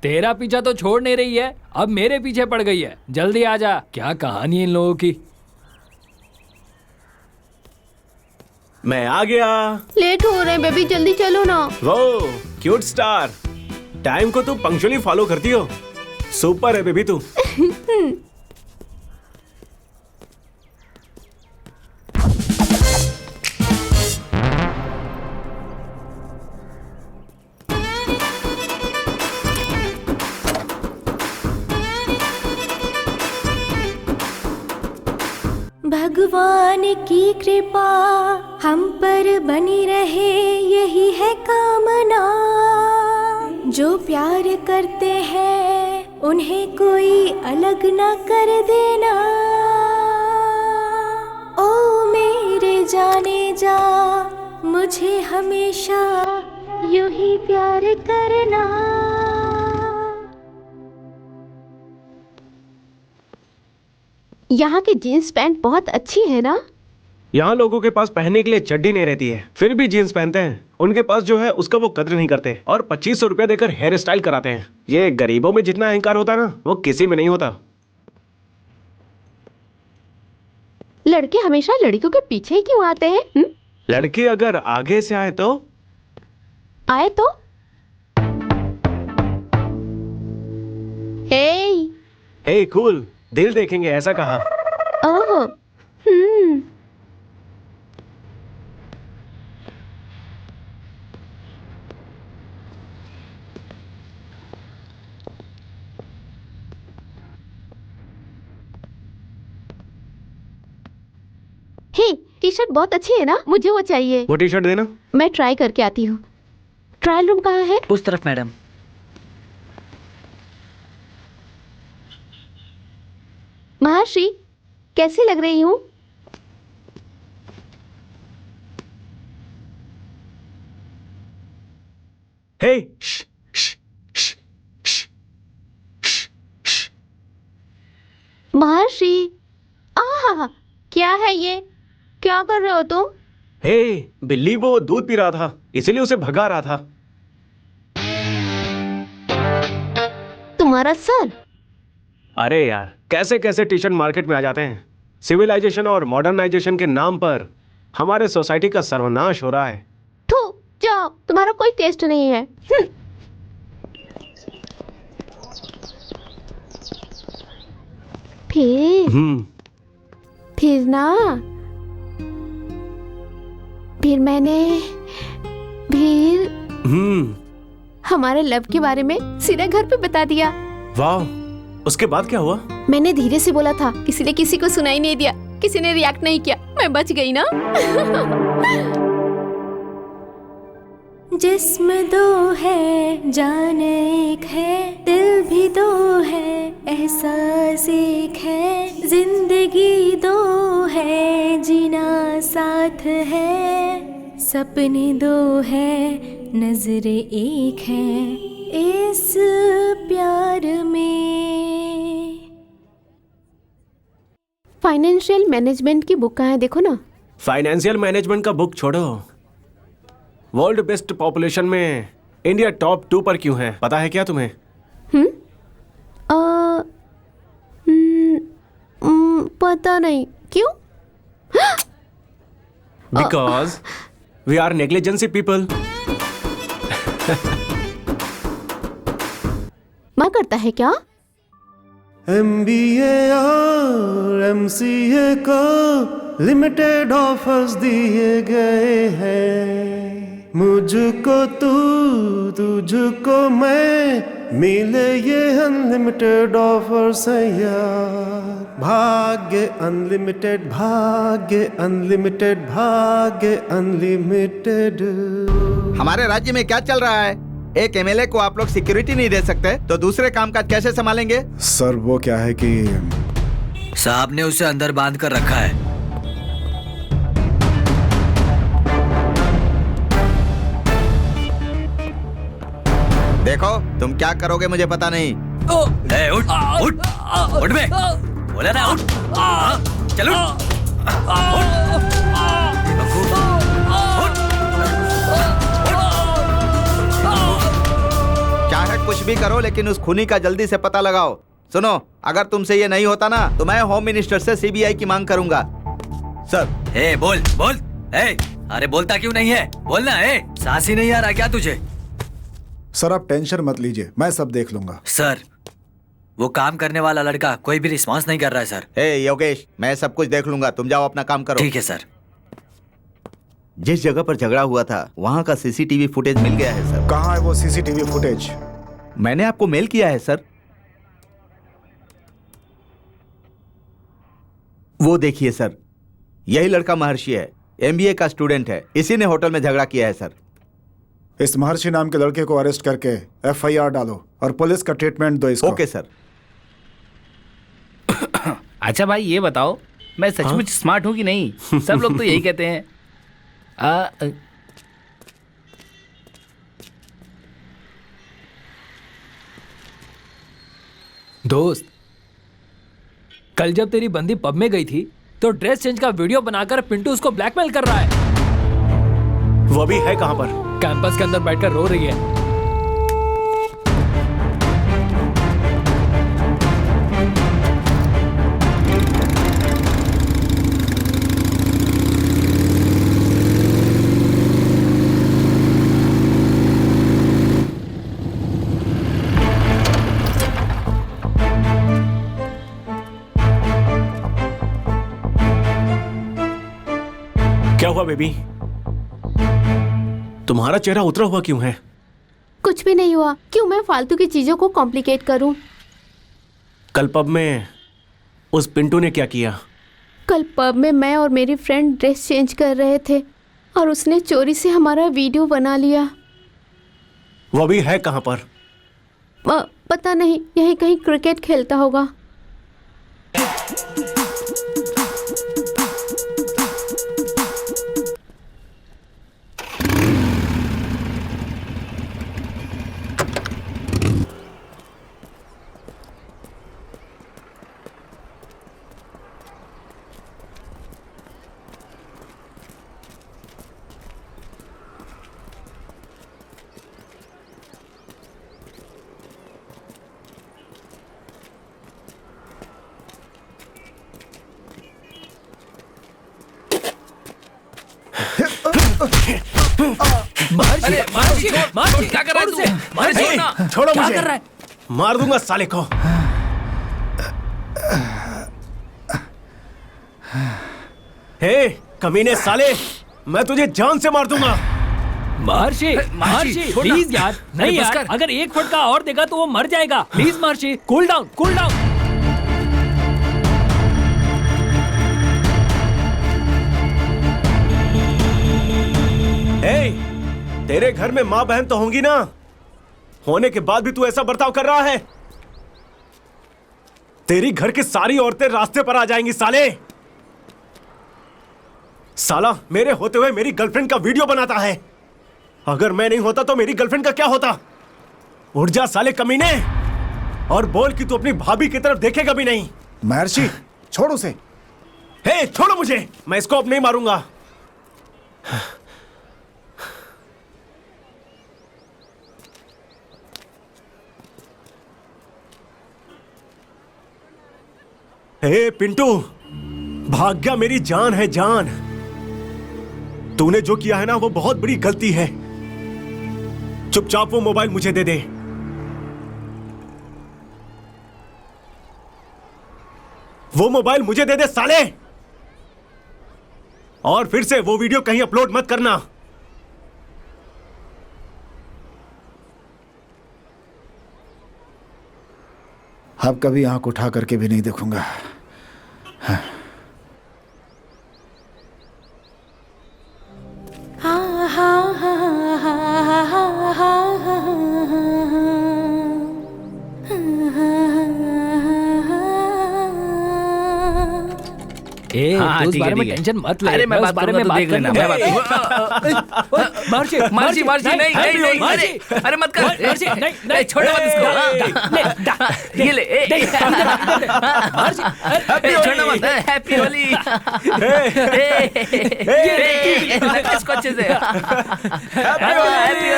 तेरा पीछा तो छोड़ नहीं रही है, अब मेरे पीछे पड़ गई है। जल्दी आजा। क्या कहानी है इन लोगों की। मैं आ गया। लेट हो रहे हैं बेबी, जल्दी चलो ना। वो क्यूट स्टार, टाइम को तू पंक्चुअली फॉलो करती हो। सुपर है बेबी तू। भगवान की कृपा हम पर बनी रहे, यही है कामना। जो प्यार करते हैं उन्हें कोई अलग ना कर देना। ओ मेरे जाने जा, मुझे हमेशा यूं ही प्यार करना। यहाँ की जीन्स पैंट बहुत अच्छी है ना? यहाँ लोगों के पास पहनने के लिए चड्डी नहीं रहती है, फिर भी जीन्स पहनते हैं। उनके पास जो है उसका वो कद्र नहीं करते और 2500 रुपया देकर हेयर स्टाइल कराते हैं। ये गरीबों में जितना अहंकार होता है ना, वो किसी में नहीं होता। लड़के हमेशा लड़कियों के पीछे ही क्यों आते हैं? लड़के अगर आगे से आए तो हे कूल, दिल देखेंगे ऐसा कहा। ओह, हे, टी शर्ट बहुत अच्छी है ना? मुझे वो चाहिए। वो टी शर्ट देना। मैं ट्राई करके आती हूँ। ट्रायल रूम कहाँ है? उस तरफ मैडम। महाश्री, कैसी लग रही हूँ? हे, महर्षि, आहा, क्या है ये? क्या कर रहे हो तुम? हे, बिल्ली वो दूध पी रहा था, इसीलिए उसे भगा रहा था। तुम्हारा सर? अरे यार, कैसे कैसे टी शर्ट मार्केट में आ जाते हैं। सिविलाइजेशन और मॉडर्नाइजेशन के नाम पर हमारे सोसाइटी का सर्वनाश हो रहा है। थू, जाओ, तुम्हारा कोई टेस्ट नहीं है। फिर ना, फिर मैंने हमारे लव के बारे में सीधे घर पे बता दिया। वाह, उसके बाद क्या हुआ? मैंने धीरे से बोला था, इसलिए किसी को सुनाई नहीं दिया, किसी ने रिएक्ट नहीं किया, मैं बच गई ना। जिस्म दो है, जान एक है, दिल भी दो है, एहसास एक है, जिंदगी दो है, जीना साथ है, सपने दो है, नजरें एक है, इस प्यार में। फाइनेंशियल मैनेजमेंट की बुक कहाँ है, देखो ना। फाइनेंशियल मैनेजमेंट का बुक छोड़ो, वर्ल्ड बेस्ट पॉपुलेशन में इंडिया टॉप 2 पर क्यों है, पता है क्या तुम्हें? पता नहीं, क्यों? Because we are negligency people. माँ करता है क्या? MBA और MCA को लिमिटेड ऑफर्स दिए गए हैं। मुझको तू, तुझको मैं, मिले ये अनलिमिटेड ऑफर्स है यार। भाग्य अनलिमिटेड, भाग्य अनलिमिटेड, भाग्य अनलिमिटेड। हमारे राज्य में क्या चल रहा है? एक MLA को आप लोग सिक्योरिटी नहीं दे सकते तो दूसरे कामकाज कैसे संभालेंगे? सर वो क्या है कि साहब ने उसे अंदर बांध कर रखा है। देखो, तुम क्या करोगे मुझे पता नहीं। ए, उठ, उठ, उठ बे, बोला ना उठ, चलो, चाहे कुछ भी करो लेकिन उस खूनी का जल्दी से पता लगाओ। सुनो, अगर तुमसे ये नहीं होता ना तो मैं होम मिनिस्टर से CBI की मांग करूंगा। सर। ए, बोल, बोल, ए, अरे बोलता क्यों नहीं है? बोलना, ए, सांस ही नहीं आ रहा क्या तुझे? सर आप टेंशन मत लीजिए, मैं सब देख लूंगा। सर, वो काम करने वाला लड़का कोई भी रिस्पॉन्स नहीं कर रहा है सर। हे योगेश, मैं सब कुछ देख लूंगा, तुम जाओ अपना काम करो। ठीक है सर। जिस जगह पर झगड़ा हुआ था वहाँ का CCTV फुटेज मिल गया है सर। कहाँ है वो CCTV फुटेज? मैंने आपको मेल किया है सर, वो देखिए सर, यही लड़का महर्षि है, एमबीए का स्टूडेंट है, इसी ने होटल में झगड़ा किया है सर। इस महर्षि नाम के लड़के को अरेस्ट करके एफआईआर डालो और पुलिस का ट्रीटमेंट दो इसको। Okay sir. अच्छा भाई ये बताओ, मैं सचमुच स्मार्ट हूँ कि नहीं? सब लोग तो यही कहते हैं। दोस्त, कल जब तेरी बंदी पब में गई थी तो ड्रेस चेंज का वीडियो बनाकर पिंटू उसको ब्लैकमेल कर रहा है। वो भी है कहां पर? कैंपस के अंदर बैठकर रो रही है। क्या हुआ बेबी? तुम्हारा चेहरा उतरा हुआ क्यों है? कुछ भी नहीं हुआ। क्यों मैं फालतू की चीजों को कॉम्प्लिकेट करूं? कल पब में उस पिंटू ने क्या किया? कल पब में मैं और मेरी फ्रेंड ड्रेस चेंज कर रहे थे और उसने चोरी से हमारा वीडियो बना लिया। वो भी है कहां पर? पता नहीं, यहीं कहीं क्रिकेट खेलता होगा। महर्षि क्या कर रहा है तू? महर्षि छोड़ो क्या मुझे। कर रहा है? मार दूंगा साले को। हे कमीने साले, मैं तुझे जान से मार दूंगा। महर्षि, महर्षि प्लीज यार, नहीं यार, अगर एक फटका और देगा तो वो मर जाएगा। Please Maharshi, cool down, cool down. तेरे घर में माँ बहन तो होंगी ना, होने के बाद भी तू ऐसा बर्ताव कर रहा है? तेरी घर की सारी औरतें रास्ते पर आ जाएंगी साले। साला मेरे होते हुए मेरी गर्लफ्रेंड का वीडियो बनाता है। अगर मैं नहीं होता तो मेरी गर्लफ्रेंड का क्या होता? उठ जा साले कमीने और बोल कि तू अपनी भाभी की तरफ देखेगा भी नहीं। महर्षि छोड़ उसे। हे छोड़ो मुझे, मैं इसको अब नहीं मारूंगा। हे पिंटू, भाग्या मेरी जान है जान। तूने जो किया है ना वो बहुत बड़ी गलती है। चुपचाप वो मोबाइल मुझे दे दे। वो मोबाइल मुझे दे दे साले, और फिर से वो वीडियो कहीं अपलोड मत करना। अब कभी आंख उठा करके भी नहीं देखूंगा। हाँ। तो उस बारे में टेंशन मत ले। अरे मैं उस बारे में बात देख लेना, मैं बात महर्षि, महर्षि महर्षि नहीं नहीं नहीं, अरे मत कर, महर्षि नहीं नहीं, छोड़ो मत इसको। ये ले छोड़ना मत। हैप्पी होली। लगा इसको अच्छे से। हैप्पी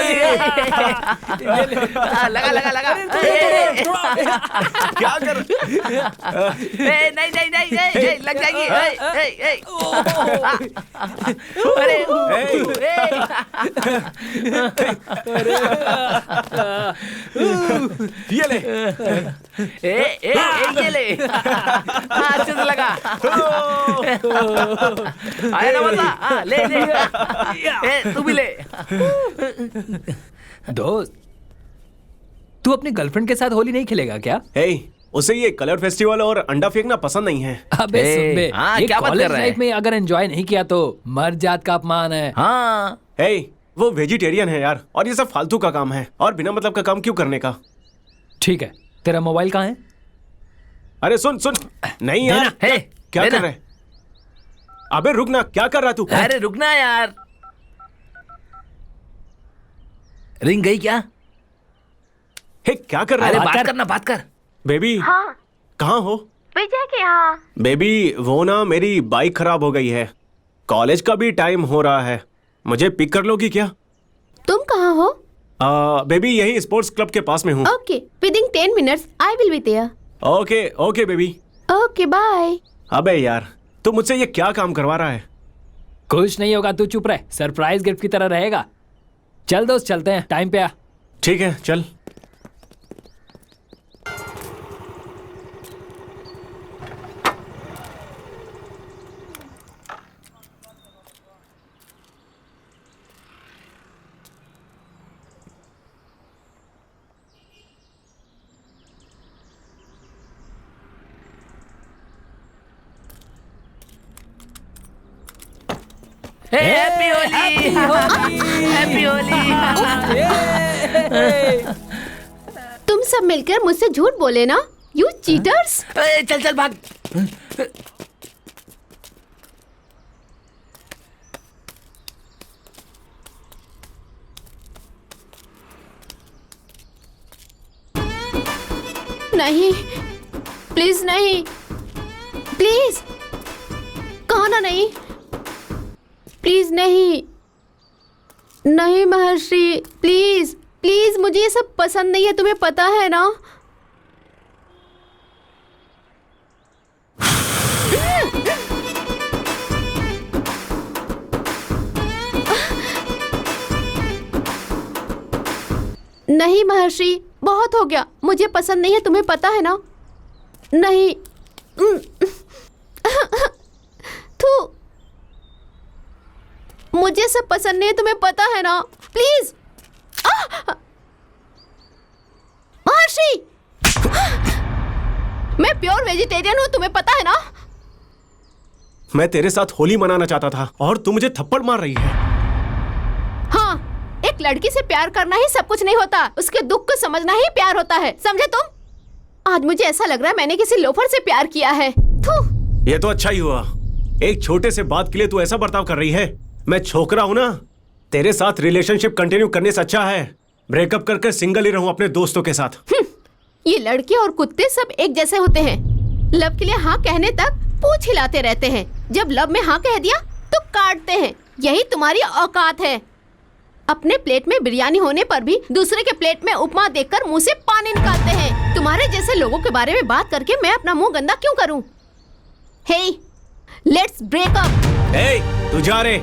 होली। लगा लगा लगा। क्या कर? नहीं नहीं नहीं, लग जाएगी। अरे ये ले। ये ले। अच्छे से लगा। आया ना मजा? ले ले। तू भी ले। दोस्त, तू अपनी गर्लफ्रेंड के साथ होली नहीं खेलेगा क्या? हे, उसे ये कलर फेस्टिवल और अंडा फेंकना पसंद नहीं है। अबे सुन बे, हाँ, ये क्या बात कर कॉलेज रहा है? लाइफ में अगर एंजॉय नहीं किया तो मर्द जात का अपमान है। हाँ हे, वो वेजिटेरियन है यार, और ये सब फालतू का काम है, और बिना मतलब का काम क्यों करने का। ठीक है, तेरा मोबाइल कहाँ है? अरे सुन सुन, नहीं यार, देना, हे, क्या देना। कर रहे? अबे रुक ना, क्या कर रहा तू? अरे रुकना यार। रिंग गई क्या? हे, क्या कर रहा अरे है? बात करना, बात कर। बेबी, हाँ कहाँ हो? विजय के यहाँ। बेबी, वो ना मेरी बाइक खराब हो गई है, कॉलेज का भी टाइम हो रहा है, मुझे पिक कर लोगी क्या? तुम कहाँ हो? बेबी, यही स्पोर्ट्स क्लब के पास में हूँ। Okay, within 10 minutes I will be there. Okay okay baby. Okay bye. अबे यार, तू मुझसे ये क्या काम करवा रहा है? कुछ नहीं होगा, तू चुप रह, सरप्राइज गिफ्ट की तरह रहेगा। चल दोस्त, चलते हैं, टाइम पे आ। ठीक है, चल। Happy Holi, happy Holi. तुम सब मिलकर मुझसे झूठ बोले ना, यू चीटर्स। चल चल भाग। नहीं, प्लीज नहीं, प्लीज कहो ना नहीं, प्लीज नहीं, नहीं महर्षि, प्लीज प्लीज, मुझे ये सब पसंद नहीं है, तुम्हें पता है ना। नहीं महर्षि, बहुत हो गया, मुझे पसंद नहीं है, तुम्हें पता है ना। नहीं। थू, मुझे सब पसंद नहीं है, तुम्हें पता है ना। प्लीज महर्षि, मैं प्योर वेजिटेरियन हूँ, तुम्हें पता है ना। मैं तेरे साथ होली मनाना चाहता था और तू मुझे थप्पड़ मार रही है। हाँ, एक लड़की से प्यार करना ही सब कुछ नहीं होता, उसके दुख को समझना ही प्यार होता है, समझे तुम। आज मुझे ऐसा लग रहा है मैंने किसी लोफर से प्यार किया है। थू। ये तो अच्छा ही हुआ, एक छोटे से बात के लिए तू ऐसा बर्ताव कर रही है। मैं छोकरा हूं ना, तेरे साथ रिलेशनशिप कंटिन्यू करने से अच्छा है ब्रेकअप करके सिंगल ही रहूं अपने दोस्तों के साथ। ये लड़के और कुत्ते सब एक जैसे होते हैं, लव के लिए हाँ कहने तक पूंछ हिलाते रहते हैं, जब लव में हाँ कह दिया तो काटते हैं। यही तुम्हारी औकात है। अपने प्लेट में बिरयानी होने पर भी दूसरे के प्लेट में उपमा देखकर मुंह से पानी निकालते हैं। तुम्हारे जैसे लोगों के बारे में बात करके मैं अपना मुंह गंदा क्यों करूं? हे, लेट्स ब्रेक अप। हे, तू जा रे।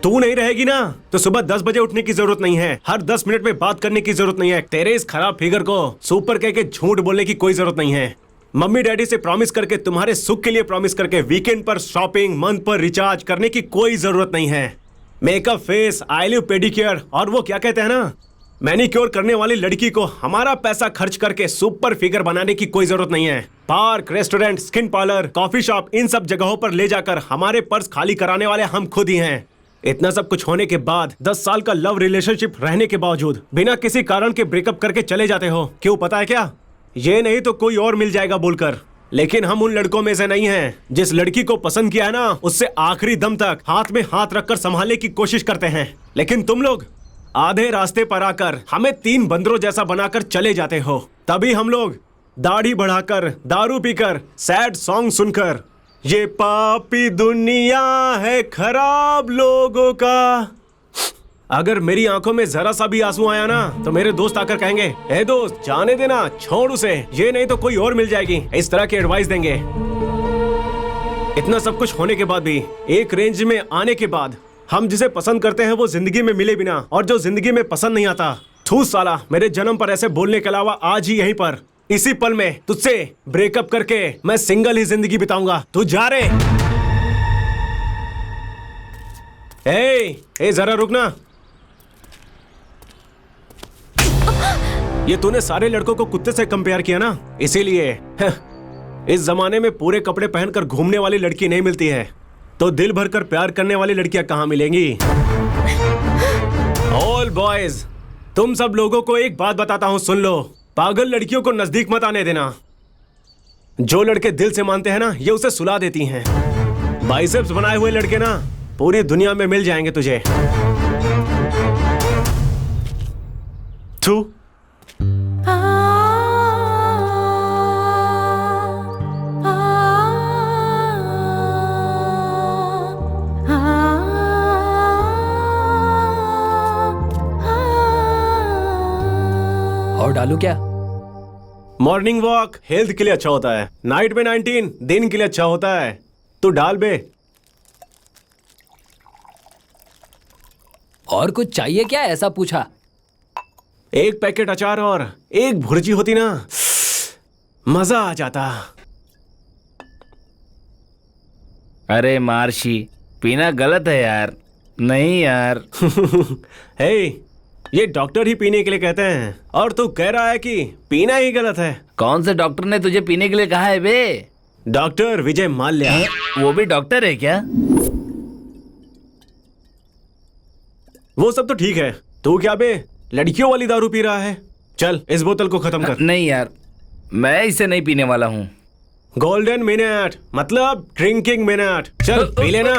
तू नहीं रहेगी ना तो सुबह 10 बजे उठने की जरूरत नहीं है, हर 10 मिनट में बात करने की जरूरत नहीं है, तेरे इस खराब फिगर को सुपर कह के झूठ बोलने की कोई जरूरत नहीं है। मम्मी डैडी से प्रॉमिस करके, तुम्हारे सुख के लिए प्रॉमिस करके वीकेंड पर शॉपिंग, मंथ पर रिचार्ज करने की कोई जरूरत नहीं है। मेकअप, फेस, आईलिव, पेडिक्योर और वो क्या कहते हैं ना, मैनिक्योर करने वाली लड़की को हमारा पैसा खर्च करके सुपर फिगर बनाने की कोई जरूरत नहीं है। Park, restaurant, skin parlour, coffee shop, इन सब जगहों पर ले जाकर हमारे पर्स खाली कराने वाले हम खुद ही हैं। इतना सब कुछ होने के बाद, 10 साल का लव रिलेशनशिप रहने के बावजूद बिना किसी कारण के ब्रेकअप करके चले जाते हो। क्यों पता है क्या? ये नहीं तो कोई और मिल जाएगा बोलकर। लेकिन हम उन लड़कों में से नहीं हैं। जिस लड़की को पसंद किया है ना, उससे आखिरी दम तक हाथ में हाथ रखकर संभालने की कोशिश करते हैं। लेकिन तुम लोग आधे रास्ते पर आकर हमें 3 बंदरों जैसा बनाकर चले जाते हो। तभी हम लोग दाढ़ी बढ़ाकर, दारू पीकर, सैड सॉन्ग सुनकर, ये पापी दुनिया है खराब लोगों का। अगर मेरी आंखों में जरा सा भी आंसू आया ना तो मेरे दोस्त आकर कहेंगे, ए दोस्त जाने देना, छोड़ उसे, ये नहीं तो कोई और मिल जाएगी, इस तरह की एडवाइस देंगे। इतना सब कुछ होने के बाद भी, एक रेंज में आने के बाद, हम जिसे पसंद करते हैं वो जिंदगी में मिले बिना, और जो जिंदगी में पसंद नहीं आता, थू साला, मेरे जन्म पर ऐसे बोलने के अलावा आज ही यहीं पर इसी पल में तुझसे ब्रेकअप करके मैं सिंगल ही जिंदगी बिताऊंगा। तू जा रे। ए जरा रुकना। ये तूने सारे लड़कों को कुत्ते से कंपेयर किया ना, इसीलिए इस जमाने में पूरे कपड़े पहनकर घूमने वाली लड़की नहीं मिलती है, तो दिल भरकर प्यार करने वाली लड़कियां कहां मिलेंगी? ऑल बॉयज, तुम सब लोगों को एक बात बताता हूं, सुन लो। पागल लड़कियों को नजदीक मत आने देना। जो लड़के दिल से मानते हैं ना, ये उसे सुला देती हैं। बाइसेप्स बनाए हुए लड़के ना पूरी दुनिया में मिल जाएंगे तुझे। थू। और डालू क्या? मॉर्निंग वॉक हेल्थ के लिए अच्छा होता है, नाइट में 19 दिन के लिए अच्छा होता है। तू डाल बे। और कुछ चाहिए क्या, ऐसा पूछा? एक पैकेट अचार और एक भुर्जी होती ना, मजा आ जाता। अरे मार्शी, पीना गलत है यार। नहीं यार। हे, ये डॉक्टर ही पीने के लिए कहते हैं और तू कह रहा है कि पीना ही गलत है। कौन से डॉक्टर ने तुझे पीने के लिए कहा है बे? डॉक्टर विजय माल्या। वो भी डॉक्टर है क्या? वो सब तो ठीक है, तू क्या बे लड़कियों वाली दारू पी रहा है? चल इस बोतल को खत्म कर। नहीं यार, मैं इसे नहीं पीने वाला हूँ। गोल्डन मिनट मतलब ड्रिंकिंग मिनट, चल पी लेना।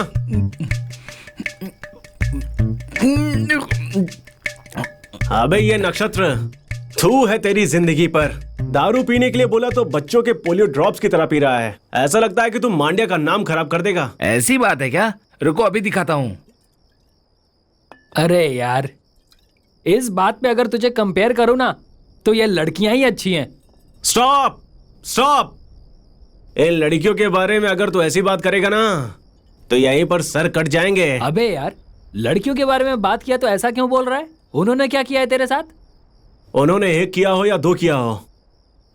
अबे ये नक्षत्र थू है तेरी जिंदगी पर। दारू पीने के लिए बोला तो बच्चों के पोलियो ड्रॉप्स की तरह पी रहा है। ऐसा लगता है कि तू मांड्या का नाम खराब कर देगा। ऐसी बात है क्या? रुको अभी दिखाता हूँ। अरे यार, इस बात पे अगर तुझे कंपेयर करूँ ना, तो ये लड़कियां ही अच्छी हैं। Stop stop. इन लड़कियों के बारे में अगर तू ऐसी बात करेगा ना, तो यहीं पर सर कट जाएंगे। अबे यार, लड़कियों के बारे में बात किया तो ऐसा क्यों बोल रहा है? उन्होंने क्या किया है तेरे साथ? उन्होंने एक किया हो या दो किया हो,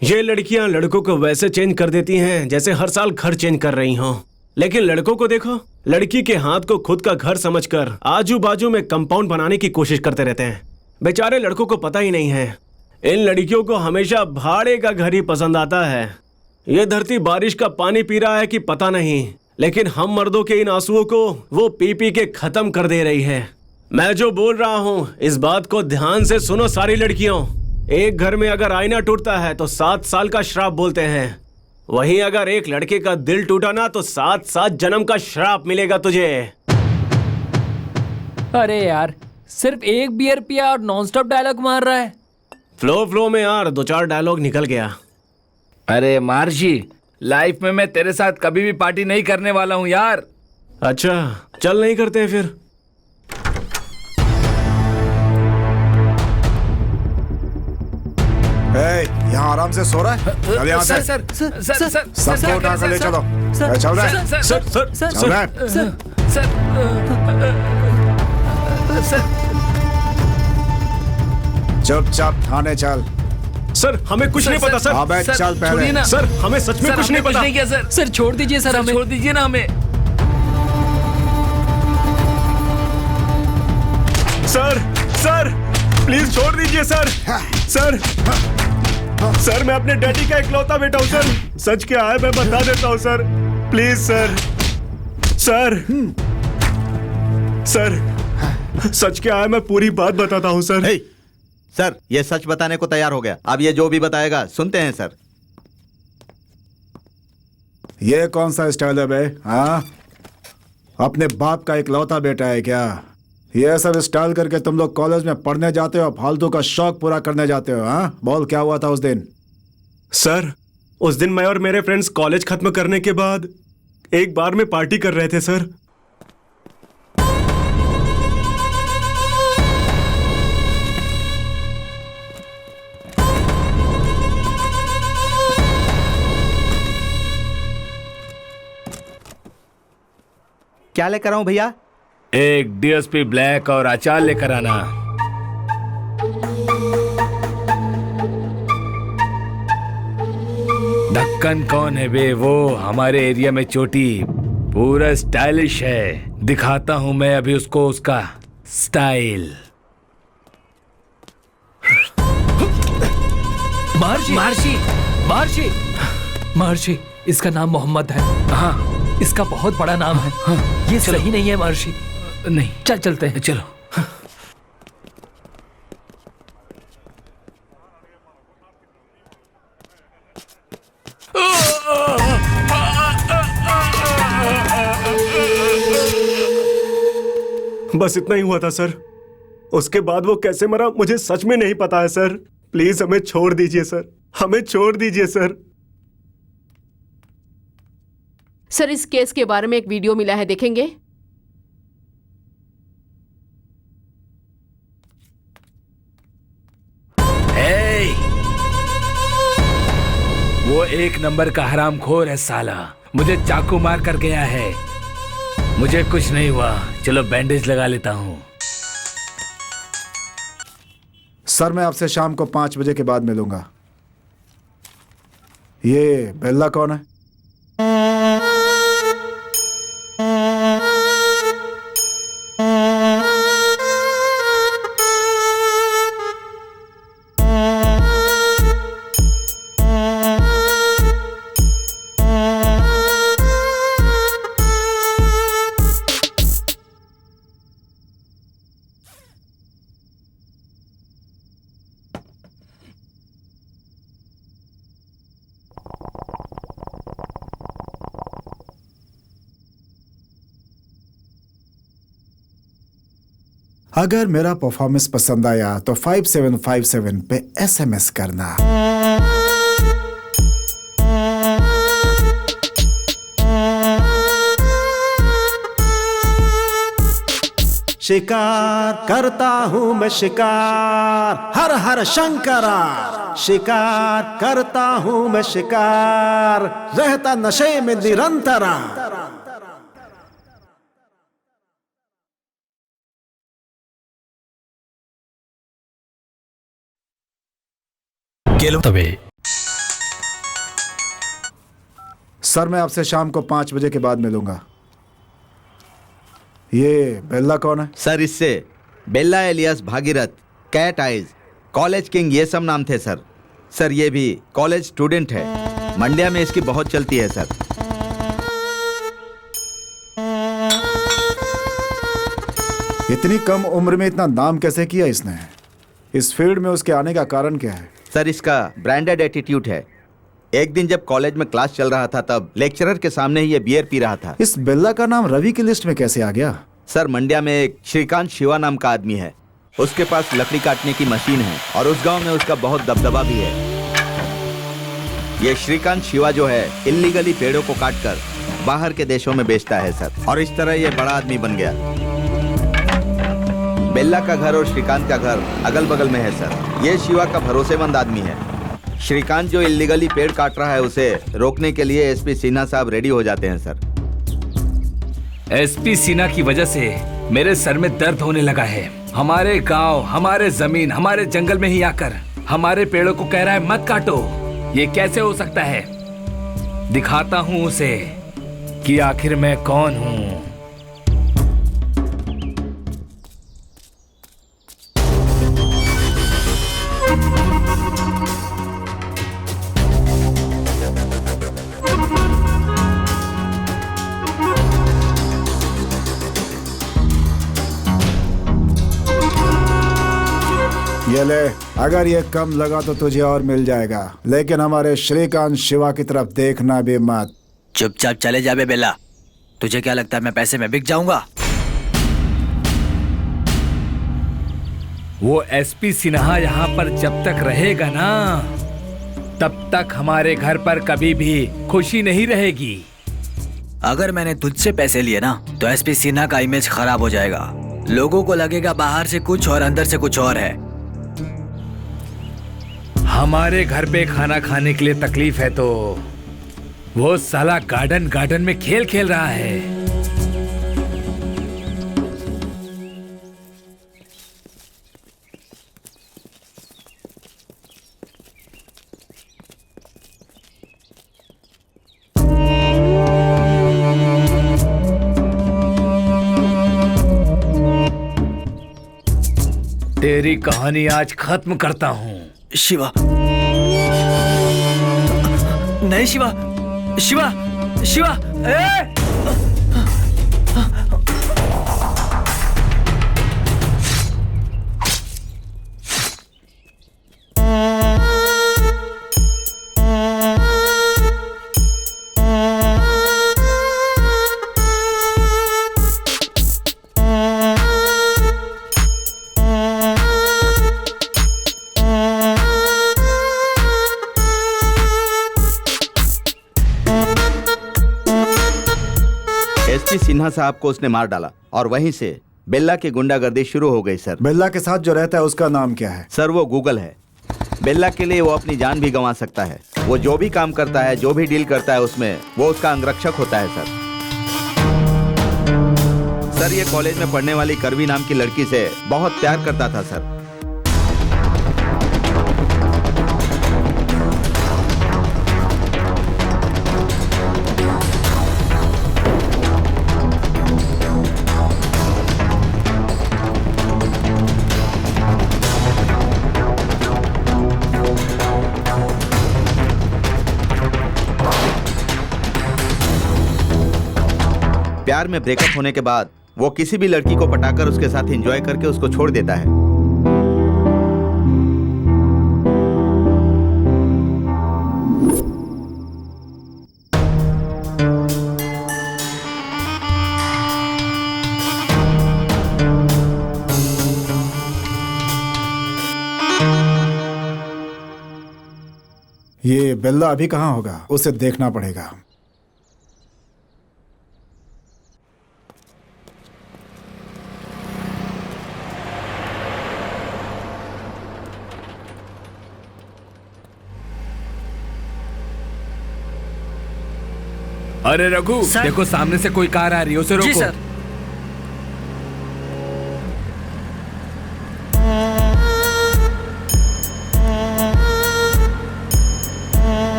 ये लड़कियां लड़कों को वैसे चेंज कर देती हैं जैसे हर साल घर चेंज कर रही हों। लेकिन लड़कों को देखो, लड़की के हाथ को खुद का घर समझकर आजू बाजू में कंपाउंड बनाने की कोशिश करते रहते हैं। बेचारे लड़कों को पता ही नहीं है, इन लड़कियों को हमेशा भाड़े का घर ही पसंद आता है। ये धरती बारिश का पानी पी रहा है कि पता नहीं, लेकिन हम मर्दों के इन आंसुओं को वो पी पी के खत्म कर दे रही है। मैं जो बोल रहा हूँ इस बात को ध्यान से सुनो सारी लड़कियों। एक घर में अगर आईना टूटता है तो 7 साल का श्राप बोलते हैं। वहीं अगर एक लड़के का दिल टूटा ना तो 7 जन्म का श्राप मिलेगा तुझे। अरे यार, सिर्फ एक बियर पिया और नॉनस्टॉप डायलॉग मार रहा है। फ्लो में यार 2-4 डायलॉग निकल गया। अरे मार्शी, लाइफ में मैं तेरे साथ कभी भी पार्टी नहीं करने वाला हूँ यार। अच्छा चल, नहीं करते फिर। यहाँ आराम से सो रहा है? चल यहाँ से। सर सबको उठा कर ले चलो। चल रहा है? चल रहा है? चुपचाप थाने चल। सर हमें कुछ नहीं पता सर। अबे चल पहले। सर हमें सच में कुछ नहीं पता। किया सर। सर छोड़ दीजिए सर, हमें छोड़ दीजिए ना हमें। सर प्लीज छोड़ दीजिए सर। सर मैं अपने डैडी का इकलौता बेटा हूँ सर। सच क्या है मैं बता देता हूँ सर, प्लीज सर। सर सच क्या है मैं पूरी बात बताता हूँ सर। हे, सर ये सच बताने को तैयार हो गया। अब ये जो भी बताएगा सुनते हैं सर। ये कौन सा स्टाइल है बे? हाँ, अपने बाप का इकलौता बेटा है क्या? ये सब स्टाइल करके तुम लोग कॉलेज में पढ़ने जाते हो, फालतू का शौक पूरा करने जाते हो? हाँ बोल, क्या हुआ था उस दिन? सर उस दिन मैं और मेरे फ्रेंड्स कॉलेज खत्म करने के बाद एक बार में पार्टी कर रहे थे सर। क्या लेकर आऊं भैया? एक डीएसपी ब्लैक और अचार लेकर आना। ढक्कन कौन है बे? वो हमारे एरिया में चोटी पूरा स्टाइलिश है। दिखाता हूं मैं अभी उसको उसका स्टाइल। महर्षि महर्षि महर्षि महर्षि, इसका नाम मोहम्मद है। हाँ, इसका बहुत बड़ा नाम है। हाँ, ये सही नहीं है महर्षि। नहीं, चलते हैं। चलो। बस इतना ही हुआ था सर। उसके बाद वो कैसे मरा मुझे सच में नहीं पता है सर। प्लीज हमें छोड़ दीजिए सर, हमें छोड़ दीजिए सर। सर, इस केस के बारे में एक वीडियो मिला है, देखेंगे? वो एक नंबर का हरामखोर है साला, मुझे चाकू मार कर गया है। मुझे कुछ नहीं हुआ, चलो बैंडेज लगा लेता हूँ। सर, मैं आपसे शाम को 5 बजे के बाद मिलूंगा। ये बेल्ला कौन है? अगर मेरा परफॉर्मेंस पसंद आया तो 5757 पे SMS करना। शिकार करता हूं मैं शिकार, हर हर शंकरा। शिकार करता हूं मैं शिकार, रहता नशे में निरंतरा। सर, मैं आपसे शाम को 5 बजे के बाद मिलूंगा। ये बेल्ला कौन है? सर, इससे Bella alias Bhagirath, cat eyes, college king, ये सब नाम थे सर। सर, ये भी कॉलेज स्टूडेंट है। मंड्या में इसकी बहुत चलती है सर। इतनी कम उम्र में इतना नाम कैसे किया इसने? इस फील्ड में उसके आने का कारण क्या है? सर, इसका ब्रांडेड एटीट्यूड है। एक दिन जब कॉलेज में क्लास चल रहा था तब लेक्चरर के सामने ही ये बियर पी रहा था। इस बेल्ला का नाम रवि की लिस्ट में कैसे आ गया? सर, मंड्या में एक श्रीकांत शिवा नाम का आदमी है। उसके पास लकड़ी काटने की मशीन है और उस गांव में उसका बहुत दबदबा भी है। ये श्रीकांत शिवा जो है, इल्लीगली पेड़ों को काटकर बाहर के देशों में बेचता है सर, और इस तरह ये बड़ा आदमी बन गया। बेल्ला का घर और श्रीकांत का घर अगल बगल में है सर। ये शिवा का भरोसेमंद आदमी है। श्रीकांत जो इल्लीगली पेड़ काट रहा है उसे रोकने के लिए एसपी सिन्हा साहब रेडी हो जाते हैं सर। एसपी सिन्हा की वजह से मेरे सर में दर्द होने लगा है। हमारे गांव, हमारे जमीन, हमारे जंगल में ही आकर हमारे पेड़ों को कह रहा है मत काटो। ये कैसे हो सकता है? दिखाता हूं उसे कि आखिर मैं कौन हूं। ये ले, अगर ये कम लगा तो तुझे और मिल जाएगा, लेकिन हमारे श्रीकांत शिवा की तरफ देखना भी मत। चुपचाप चले जा बे बेला। तुझे क्या लगता है मैं पैसे में बिक जाऊंगा? वो एसपी सिन्हा यहाँ पर जब तक रहेगा ना, तब तक हमारे घर पर कभी भी खुशी नहीं रहेगी। अगर मैंने तुझसे पैसे लिए ना तो एसपी सिन्हा का इमेज खराब हो जाएगा। लोगों को लगेगा बाहर से कुछ और अंदर से कुछ और है। हमारे घर पे खाना खाने के लिए तकलीफ है तो वो साला गार्डन में खेल खेल रहा है। तेरी कहानी आज खत्म करता हूँ। शिवा, नहीं शिवा, शिवा, शिवा, ए! एसपी सिन्हा साहब को उसने मार डाला और वहीं से बेल्ला की गुंडागर्दी शुरू हो गई सर। बेल्ला के साथ जो रहता है उसका नाम क्या है? सर वो गूगल है। बेल्ला के लिए वो अपनी जान भी गंवा सकता है। वो जो भी काम करता है, जो भी डील करता है, उसमें वो उसका अंगरक्षक होता है सर। सर ये कॉलेज में पढ़ने वाली करवी नाम की लड़की से बहुत प्यार करता था सर। प्यार में ब्रेकअप होने के बाद वो किसी भी लड़की को पटाकर उसके साथ एंजॉय करके उसको छोड़ देता है। ये बेल्ला अभी कहाँ होगा? उसे देखना पड़ेगा। अरे रघु, देखो सामने से कोई कार आ रही है, उसे रोको। जी सर।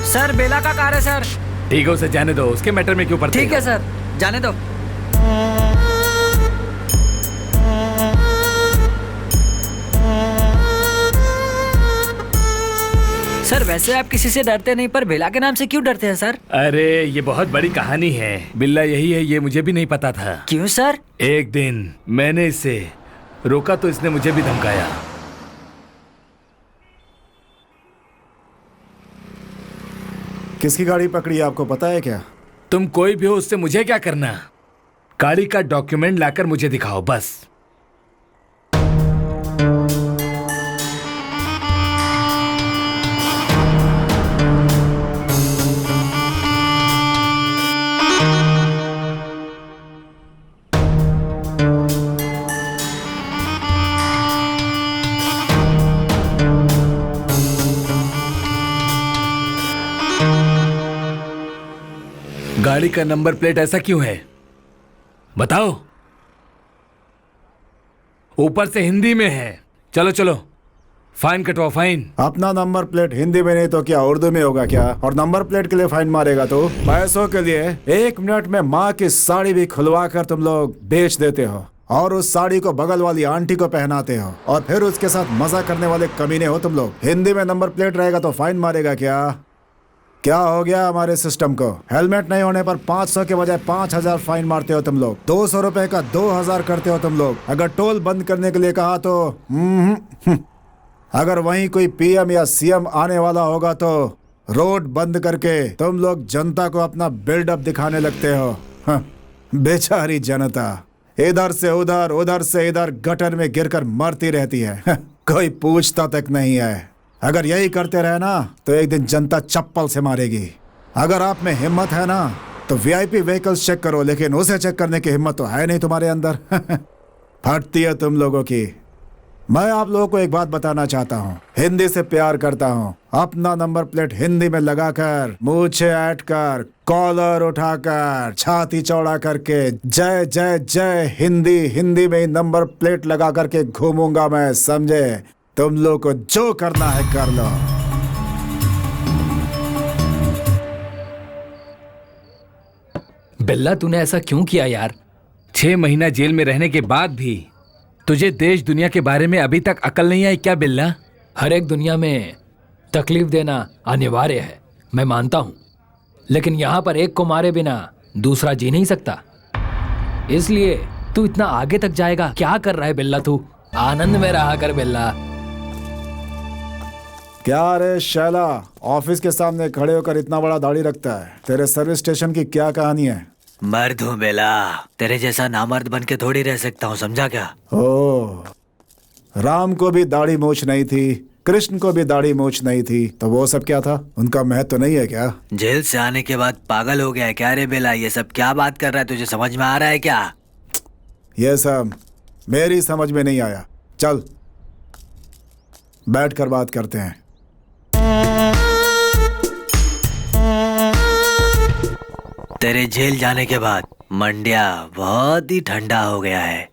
सर बेला का कार है सर। ठीक है, उसे जाने दो, उसके मैटर में क्यों पड़ते ठीक है सर, जाने दो। सर वैसे आप किसी से डरते नहीं, पर बेला के नाम से क्यों डरते हैं सर? अरे ये बहुत बड़ी कहानी है। बिल्ला यही है, ये मुझे भी नहीं पता था। क्यों सर? एक दिन मैंने इसे रोका तो इसने मुझे भी धमकाया। किसकी गाड़ी पकड़ी है आपको पता है क्या? तुम कोई भी हो, उससे मुझे क्या करना? गाड़ी का डॉक्यूमेंट लाकर मुझे दिखाओ बस। गाड़ी का नंबर प्लेट ऐसा क्यों है बताओ? ऊपर से हिंदी में है। चलो चलो फाइन कटवाओ, फाइन। अपना नंबर प्लेट हिंदी में नहीं तो क्या उर्दू में होगा क्या? और नंबर प्लेट के लिए फाइन मारेगा तो पैसों के लिए 1 मिनट में माँ की साड़ी भी खुलवा कर तुम लोग बेच देते हो और उस साड़ी को बगल वाली आंटी को पहनाते हो और फिर उसके साथ मजा करने वाले कमीने हो तुम लोग। हिंदी में नंबर प्लेट रहेगा तो फाइन मारेगा क्या? क्या हो गया हमारे सिस्टम को? हेलमेट नहीं होने पर 500 के बजाय 5000 फाइन मारते हो तुम लोग। 200 रुपए का 2000 करते हो तुम लोग। अगर टोल बंद करने के लिए कहा तो अगर वहीं कोई पीएम या सीएम आने वाला होगा तो रोड बंद करके तुम लोग जनता को अपना बिल्डअप दिखाने लगते हो। बेचारी जनता इधर से उधर, उधर से इधर गटर में गिरकर मरती रहती है। कोई पूछता तक नहीं है। अगर यही करते रहे ना तो एक दिन जनता चप्पल से मारेगी। अगर आप में हिम्मत है ना तो वीआईपी व्हीकल्स चेक करो, लेकिन उसे चेक करने की हिम्मत तो है नहीं तुम्हारे अंदर। फटती है तुम लोगों की। मैं आप लोगों को एक बात बताना चाहता हूँ, हिंदी से प्यार करता हूँ। अपना नंबर प्लेट हिंदी में लगाकर, मूछें ऐंठ कर, कॉलर उठाकर, छाती चौड़ा करके जय जय जय हिंदी, हिंदी में ही नंबर प्लेट लगा करके घूमूंगा मैं, समझे? तुम लोग को जो करना है कर लो। बिल्ला तूने ऐसा क्यों किया यार? 6 महीना जेल में रहने के बाद भी तुझे देश दुनिया के बारे में अभी तक अकल नहीं आई क्या बिल्ला? हर एक दुनिया में तकलीफ देना अनिवार्य है, मैं मानता हूं, लेकिन यहां पर एक को मारे बिना दूसरा जी नहीं सकता। इसलिए तू इतना आगे तक जाएगा। क्या कर रहा है बिल्ला तू? आनंद में रहा कर बिल्ला। क्या रे शैला, ऑफिस के सामने खड़े होकर इतना बड़ा दाढ़ी रखता है? तेरे सर्विस स्टेशन की क्या कहानी है? मर्द हूँ बेला, तेरे जैसा नामर्द बन के थोड़ी रह सकता हूँ, समझा क्या? ओ, राम को भी दाढ़ी मूछ नहीं थी, कृष्ण को भी दाढ़ी मूछ नहीं थी, तो वो सब क्या था? उनका महत्व तो नहीं है क्या? जेल से आने के बाद पागल हो गया है क्या रे बेला? ये सब क्या बात कर रहा है, तुझे समझ में आ रहा है क्या? ये सब मेरी समझ में नहीं आया। चल बैठ कर बात करते हैं। तेरे जेल जाने के बाद मंड्या बहुत ही ठंडा हो गया है।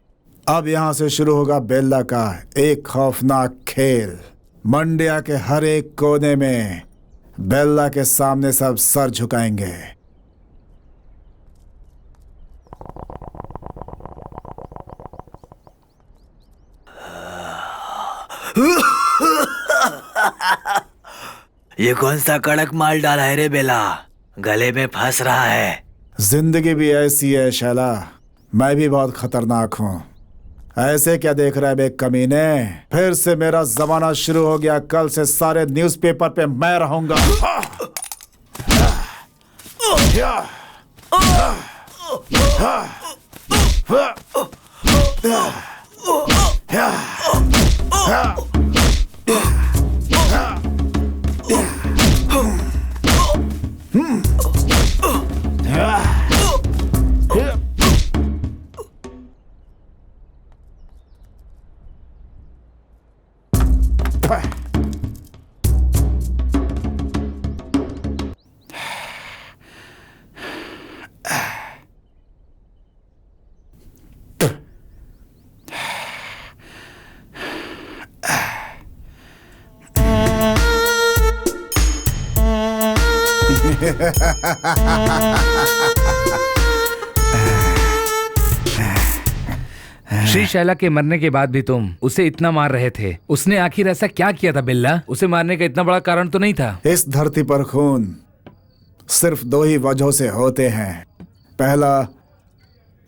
अब यहाँ से शुरू होगा बेल्ला का एक खौफनाक खेल। मंड्या के हर एक कोने में बेल्ला के सामने सब सर झुकाएंगे। ये कौन सा कड़क माल डाला है रे बेला? गले में फंस रहा है। जिंदगी भी ऐसी है शैला, मैं भी बहुत खतरनाक हूँ। ऐसे क्या देख रहा है बे कमीने? फिर से मेरा जमाना शुरू हो गया। कल से सारे न्यूज़पेपर पे मैं रहूंगा। श्री शैला के मरने के बाद भी तुम उसे इतना मार रहे थे। उसने आखिर ऐसा क्या किया था बिल्ला? उसे मारने का इतना बड़ा कारण तो नहीं था। इस धरती पर खून सिर्फ दो ही वजहों से होते हैं। पहला,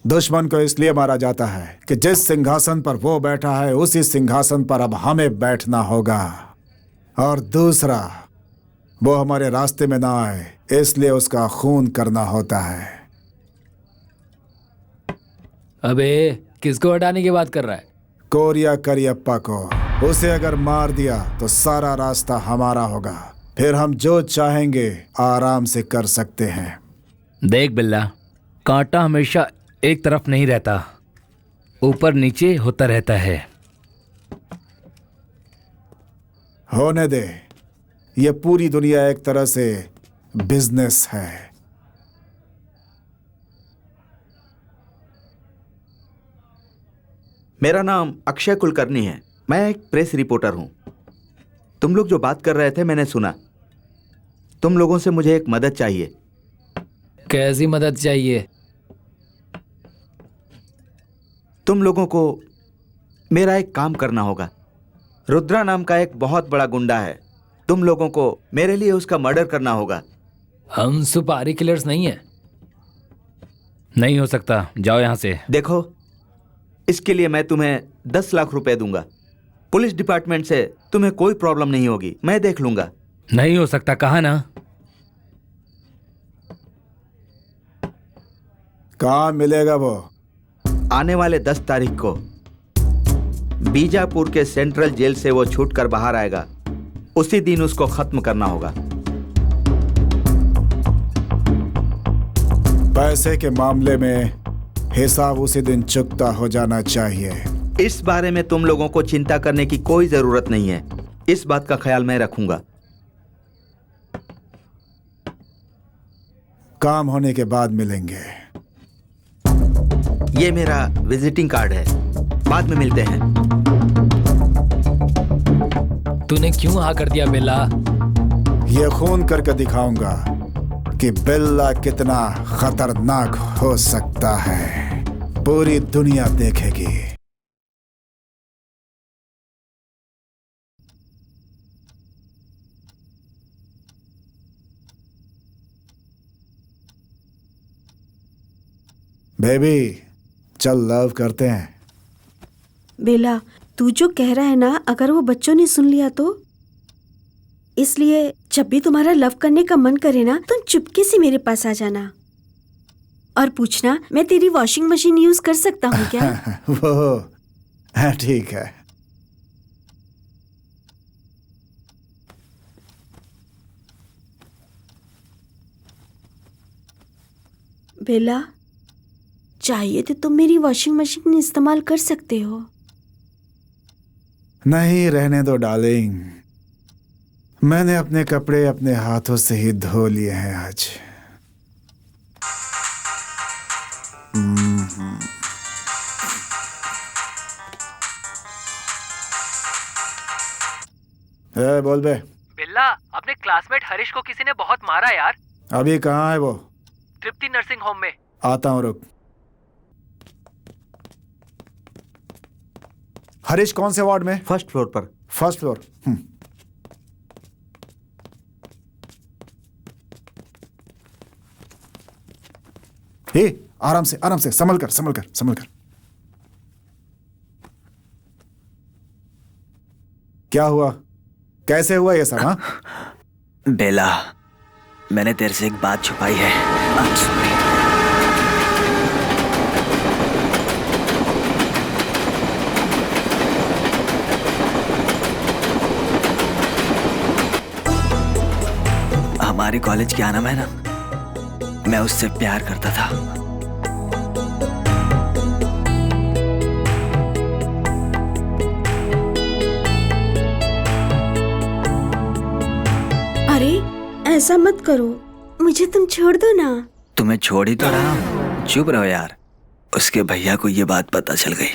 दुश्मन को इसलिए मारा जाता है कि जिस सिंहासन पर वो बैठा है उसी सिंहासन पर अब हमें बैठना होगा। और दूसरा, वो हमारे रास्ते में ना आए इसलिए उसका खून करना होता है। अबे किसको हटाने की बात कर रहा है? कोरिया करियप्पा को। उसे अगर मार दिया तो सारा रास्ता हमारा होगा। फिर हम जो चाहेंगे आराम से कर सकते हैं। देख बिल्ला, कांटा हमेशा एक तरफ नहीं रहता, ऊपर नीचे होता रहता है। होने दे, ये पूरी दुनिया एक तरह से बिजनेस है। मेरा नाम अक्षय कुलकर्णी है। मैं एक प्रेस रिपोर्टर हूं। तुम लोग जो बात कर रहे थे मैंने सुना। तुम लोगों से मुझे एक मदद चाहिए। कैसी मदद चाहिए? तुम लोगों को मेरा एक काम करना होगा। रुद्रा नाम का एक बहुत बड़ा गुंडा है। तुम लोगों को मेरे लिए उसका मर्डर करना होगा। हम सुपारी किलर्स नहीं हैं। नहीं हो सकता, जाओ यहाँ से। देखो, इसके लिए मैं तुम्हें 10 लाख रुपए दूंगा। पुलिस डिपार्टमेंट से तुम्हें कोई प्रॉब्लम नहीं होगी, मैं देख लूंगा। नहीं हो सकता, कहा ना। कहाँ मिलेगा वो? आने वाले 10 तारीख को बीजापुर के सेंट्रल जेल से वो छूटकर बाहर आएगा। उसी दिन उसको खत्म करना होगा। पैसे के मामले में हिसाब उसी दिन चुकता हो जाना चाहिए। इस बारे में तुम लोगों को चिंता करने की कोई जरूरत नहीं है। इस बात का ख्याल मैं रखूंगा। काम होने के बाद मिलेंगे। ये मेरा विजिटिंग कार्ड है, बाद में मिलते हैं। तूने क्यों हाँ कर दिया बेला? ये खून करके दिखाऊंगा कि बेल्ला कितना खतरनाक हो सकता है। पूरी दुनिया देखेगी। बेबी चल लव करते हैं। बेला, तू जो कह रहा है ना, अगर वो बच्चों ने सुन लिया तो? इसलिए जब भी तुम्हारा लव करने का मन करे ना, तुम चुपके से मेरे पास आ जाना और पूछना मैं तेरी वॉशिंग मशीन यूज कर सकता हूँ क्या? वो ठीक है। बेला, चाहिए तो तुम मेरी वॉशिंग मशीन इस्तेमाल कर सकते हो। नहीं, रहने दो डार्लिंग, मैंने अपने कपड़े अपने हाथों से ही धो लिए हैं आज। बोल बे। बिल्ला, अपने क्लासमेट हरीश को किसी ने बहुत मारा यार। अभी कहाँ है वो? तृप्ति नर्सिंग होम में। आता हूँ, रुक। हरीश कौन से वार्ड में? फर्स्ट फ्लोर पर। First floor. हे, आराम से संभल कर। क्या हुआ? कैसे हुआ ये सब? हाँ, बेला, मैंने तेरे से एक बात छुपाई है। I'm sorry। हमारे कॉलेज क्या नाम है ना, मैं उससे प्यार करता था। अरे ऐसा मत करो, मुझे तुम छोड़ दो ना। तुम्हें छोड़ ही तो रहा हूँ, चुप रहो यार। उसके भैया को ये बात पता चल गई।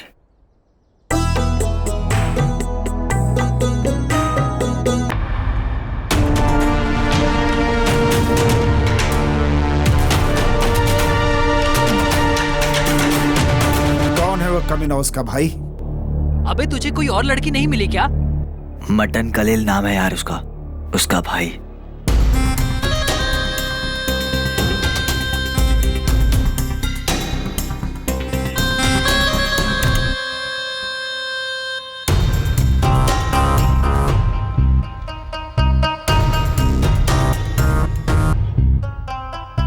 कौन है वो कमीना, उसका भाई? अबे तुझे कोई और लड़की नहीं मिली क्या? मटन कलील नाम है यार उसका भाई।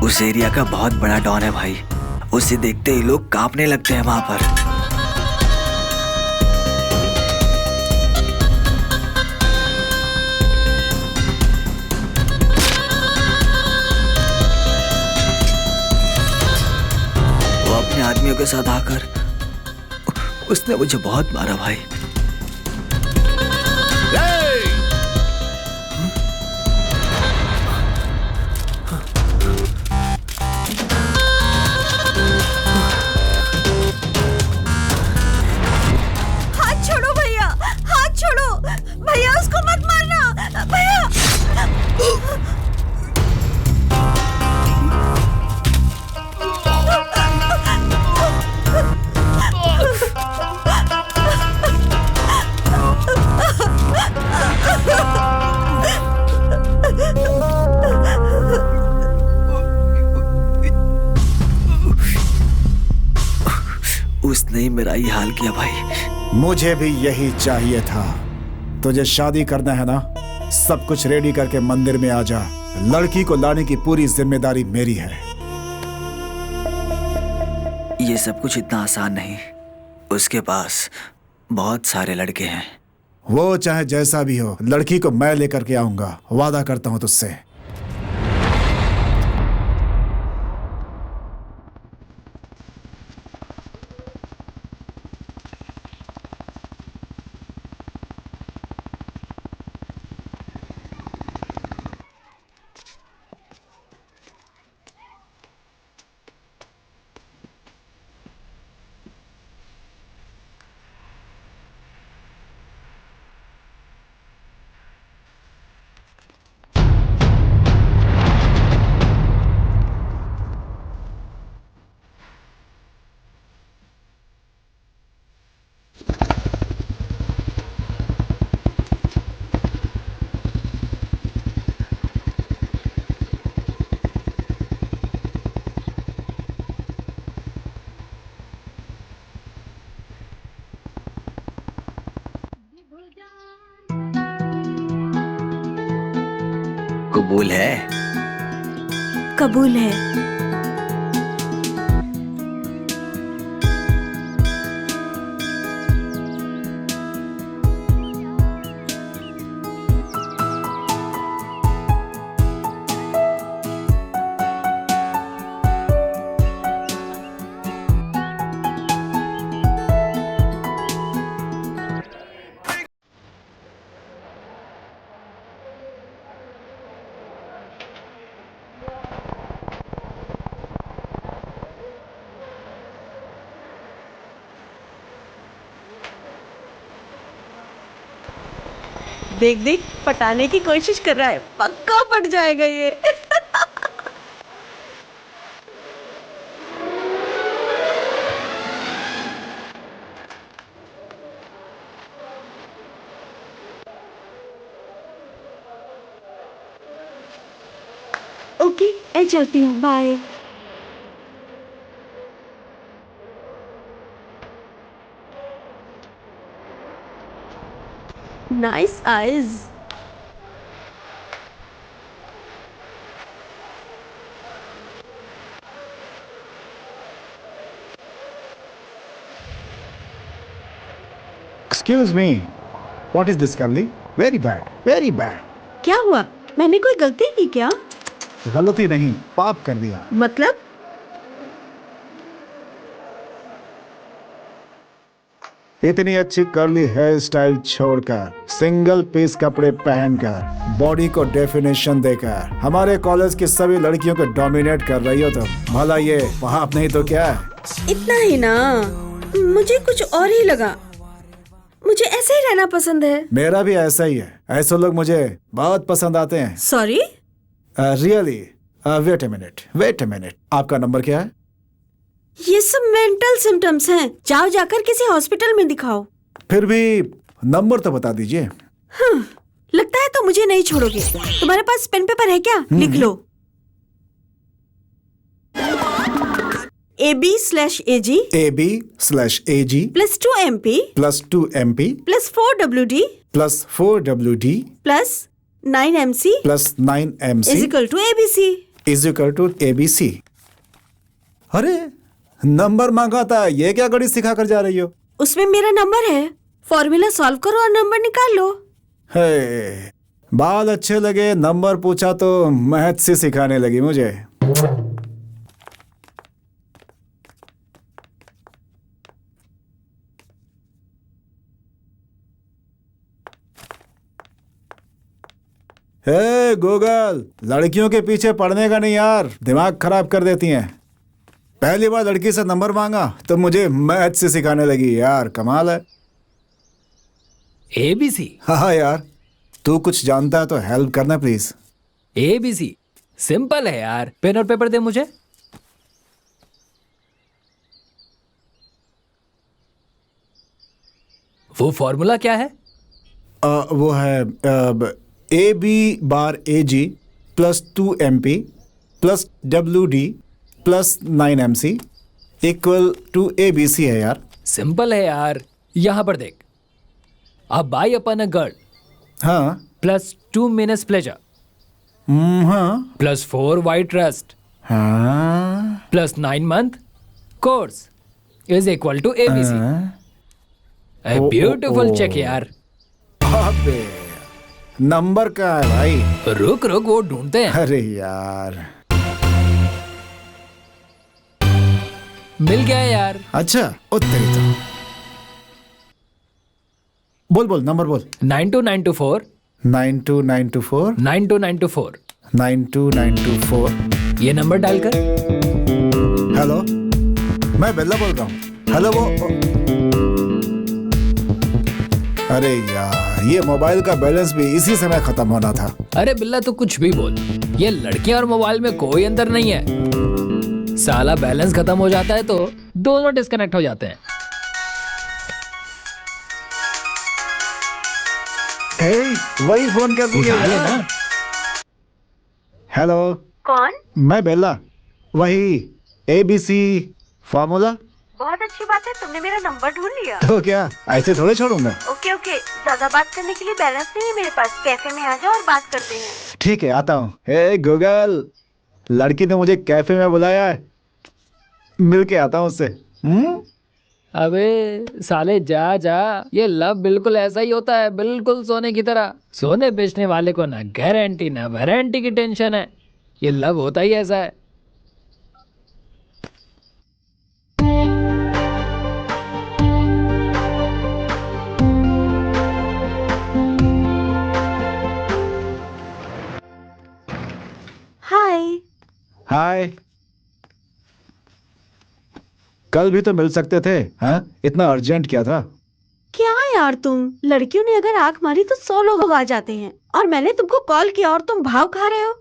उस एरिया का बहुत बड़ा डॉन है भाई। उसे देखते ही लोग कांपने लगते हैं वहां पर। वो अपने आदमियों के साथ आकर उसने मुझे बहुत मारा भाई। भैया उसको मत मारना भैया। उसने ही मेरा ये हाल किया भाई। मुझे भी यही चाहिए था। तुझे शादी करना है ना, सब कुछ रेडी करके मंदिर में आ जा। लड़की को लाने की पूरी जिम्मेदारी मेरी है। ये सब कुछ इतना आसान नहीं। उसके पास बहुत सारे लड़के हैं। वो चाहे जैसा भी हो, लड़की को मैं लेकर के आऊंगा, वादा करता हूं तुझसे। कबूल है? कबूल है। देख देख पटाने की कोशिश कर रहा है, पक्का पट जाएगा ये। ओके, मैं चलती हूँ, bye. Nice eyes. Excuse me. What is this, Kavli? Very bad. Very bad. क्या हुआ? मैंने कोई गलती की क्या? गलती नहीं, पाप कर दिया। मतलब? इतनी अच्छी कर्ली हेयर स्टाइल छोड़कर, सिंगल पीस कपड़े पहनकर, बॉडी को डेफिनेशन देकर हमारे कॉलेज की सभी लड़कियों को डोमिनेट कर रही हो तो भला ये पाप नहीं तो क्या है? इतना ही ना, मुझे कुछ और ही लगा। मुझे ऐसे ही रहना पसंद है। मेरा भी ऐसा ही है। ऐसे लोग मुझे बहुत पसंद आते हैं। Sorry? Really? Wait a minute. आपका नंबर क्या है? ये सब मेंटल सिम्टम्स हैं। जाओ जाकर किसी हॉस्पिटल में दिखाओ। फिर भी नंबर तो बता दीजिए। लगता है तो मुझे नहीं छोड़ोगे। तुम्हारे पास पेन पेपर है क्या? लिख लो। AB/AG +2 MP +4 WD +9 MC ABC अरे नंबर मांगा था, ये क्या गणित सिखा कर जा रही हो? उसमें मेरा नंबर है। फॉर्मूला सॉल्व करो और नंबर निकाल लो। हे, बाल अच्छे लगे, नंबर पूछा तो मैथ से सिखाने लगी मुझे। हे गूगल, लड़कियों के पीछे पड़ने का नहीं यार, दिमाग खराब कर देती हैं। पहली बार लड़की से नंबर मांगा तो मुझे मैथ से सिखाने लगी यार, कमाल है। ABC? हाँ यार, तू कुछ जानता है तो हेल्प करना प्लीज। ABC सिंपल है यार, पेन और पेपर दे मुझे। वो फॉर्मूला क्या है? वो है AB/AG +2 MP +WD +9 MC = ABC है यार। सिंपल है यार, यहाँ पर देख। A buy upon a girl हाँ +2 minutes pleasure हाँ +4 white trust हाँ +9 month course is equal to ABC. A beautiful check यार। अबे नंबर का है भाई। रुक वो ढूंढते हैं। अरे यार, मिल गया यार। अच्छा तेरी तो। बोल नंबर बोल। 92924 92924 92924 92924। ये नंबर डालकर। हेलो, मैं बेल्ला बोल रहा हूँ। हेलो अरे यार, ये मोबाइल का बैलेंस भी इसी समय खत्म होना था। अरे बिल्ला तो कुछ भी बोल, ये लड़कियां और मोबाइल में कोई अंतर नहीं है। साला बैलेंस खत्म हो जाता है तो दोनों डिस्कनेक्ट हो जाते हैं। वही फोन कर दिया ना। हेलो, कौन? मैं बेल्ला, वही ABC फॉर्मूला। बहुत अच्छी बात है, तुमने मेरा नंबर ढूंढ लिया। तो क्या ऐसे थोड़े छोड़ूंगा। ओके ओके, ज्यादा बात करने के लिए बैलेंस नहीं है मेरे पास। कैफे में आ जाओ और बात करते हैं। ठीक है, आता हूँ। हे गूगल, लड़की ने मुझे कैफे में बुलाया है, मिल के आता हूँ उससे। अबे साले जा जा, ये लव बिल्कुल ऐसा ही होता है, बिल्कुल सोने की तरह। सोने बेचने वाले को ना गारंटी ना वारंटी की टेंशन है, ये लव होता ही ऐसा है। हाय। हाय, कल भी तो मिल सकते थे। हाँ, इतना अर्जेंट क्या था? क्या यार तुम, लड़कियों ने अगर आंख मारी तो 100 लोग आ जाते हैं, और मैंने तुमको कॉल किया और तुम भाव खा रहे हो।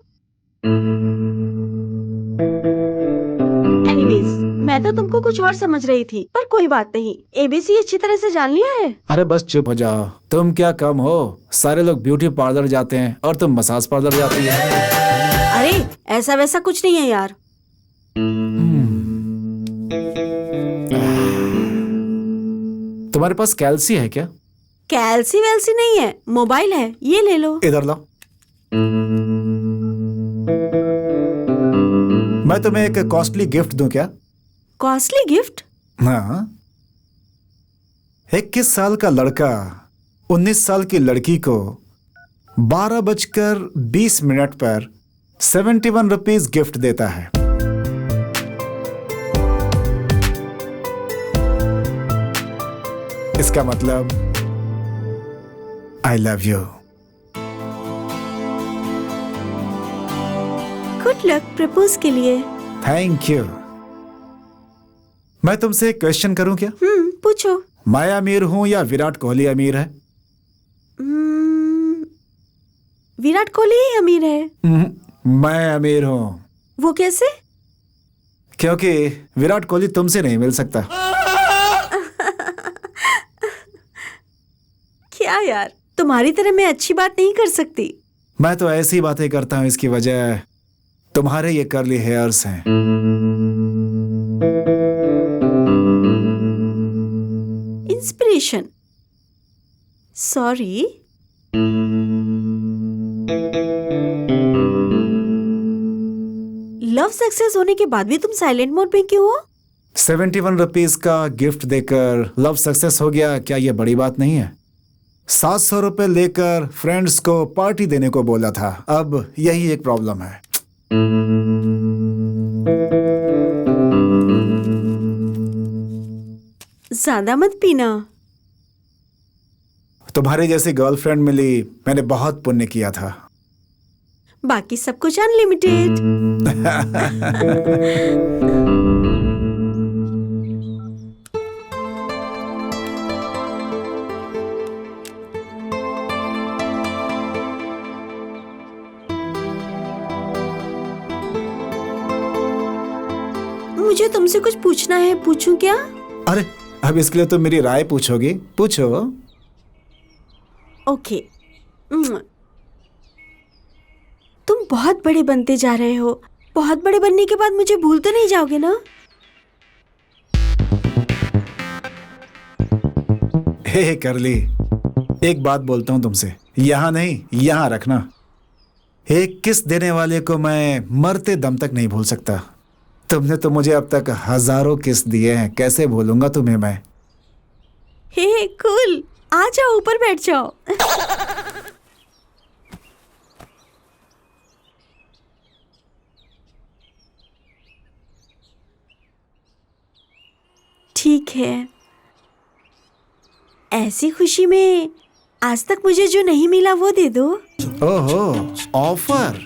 एनीवेज, मैं तो तुमको कुछ और समझ रही थी, पर कोई बात नहीं। एबीसी अच्छी तरह से जान लिया है। अरे बस चुप हो जाओ, तुम क्या कम हो? सारे लोग ब्यूटी पार्लर जाते हैं और तुम मसाज पार्लर जाती है। अरे ऐसा वैसा कुछ नहीं है यार। तुम्हारे पास कैल्सी है क्या? कैल्सी वैल्सी नहीं है, मोबाइल है, ये ले लो। इधर लाओ। मैं तुम्हें एक कॉस्टली गिफ्ट दूं क्या? Costly gift? हाँ, 21 साल का लड़का 19 साल की लड़की को 12:20 पर 71 रुपीज गिफ्ट देता है। इसका मतलब आई love you. Good luck propose के लिए। Thank you. मैं तुमसे एक क्वेश्चन करूं क्या? पूछो। मैं अमीर हूं या विराट कोहली अमीर है? विराट कोहली ही अमीर है। मैं अमीर हूं। वो कैसे? क्योंकि विराट कोहली तुमसे नहीं मिल सकता। क्या यार, तुम्हारी तरह मैं अच्छी बात नहीं कर सकती। मैं तो ऐसी बातें करता हूं, इसकी वजह तुम्हारे ये कर्ली हेयर्स हैं। इंस्पिरेशन। सॉरी। लव सक्सेस होने के बाद भी तुम साइलेंट मोड पे क्यों हो? 71 रुपीज का गिफ्ट देकर लव सक्सेस हो गया, क्या ये बड़ी बात नहीं है? 700 रुपए लेकर फ्रेंड्स को पार्टी देने को बोला था, अब यही एक प्रॉब्लम है। ज्यादा मत पीना। तुम्हारी जैसी गर्लफ्रेंड मिली, मैंने बहुत पुण्य किया था। बाकी सब कुछ अनलिमिटेड। मुझे तुमसे कुछ पूछना है, पूछूं क्या? अरे अब इसके लिए तो मेरी राय पूछोगी? पूछो। ओके। तुम बहुत बड़े बनते जा रहे हो, बहुत बड़े बनने के बाद मुझे भूल तो नहीं जाओगे ना? हे करली, एक बात बोलता हूं तुमसे, यहां नहीं यहां रखना। एक किस देने वाले को मैं मरते दम तक नहीं भूल सकता। तुमने तो मुझे अब तक हजारों किस दिए हैं, कैसे भूलूंगा तुम्हें मैं? हे कूल, आ जाओ ऊपर बैठ जाओ। ठीक है, ऐसी खुशी में आज तक मुझे जो नहीं मिला वो दे दो। ओहो, ऑफर।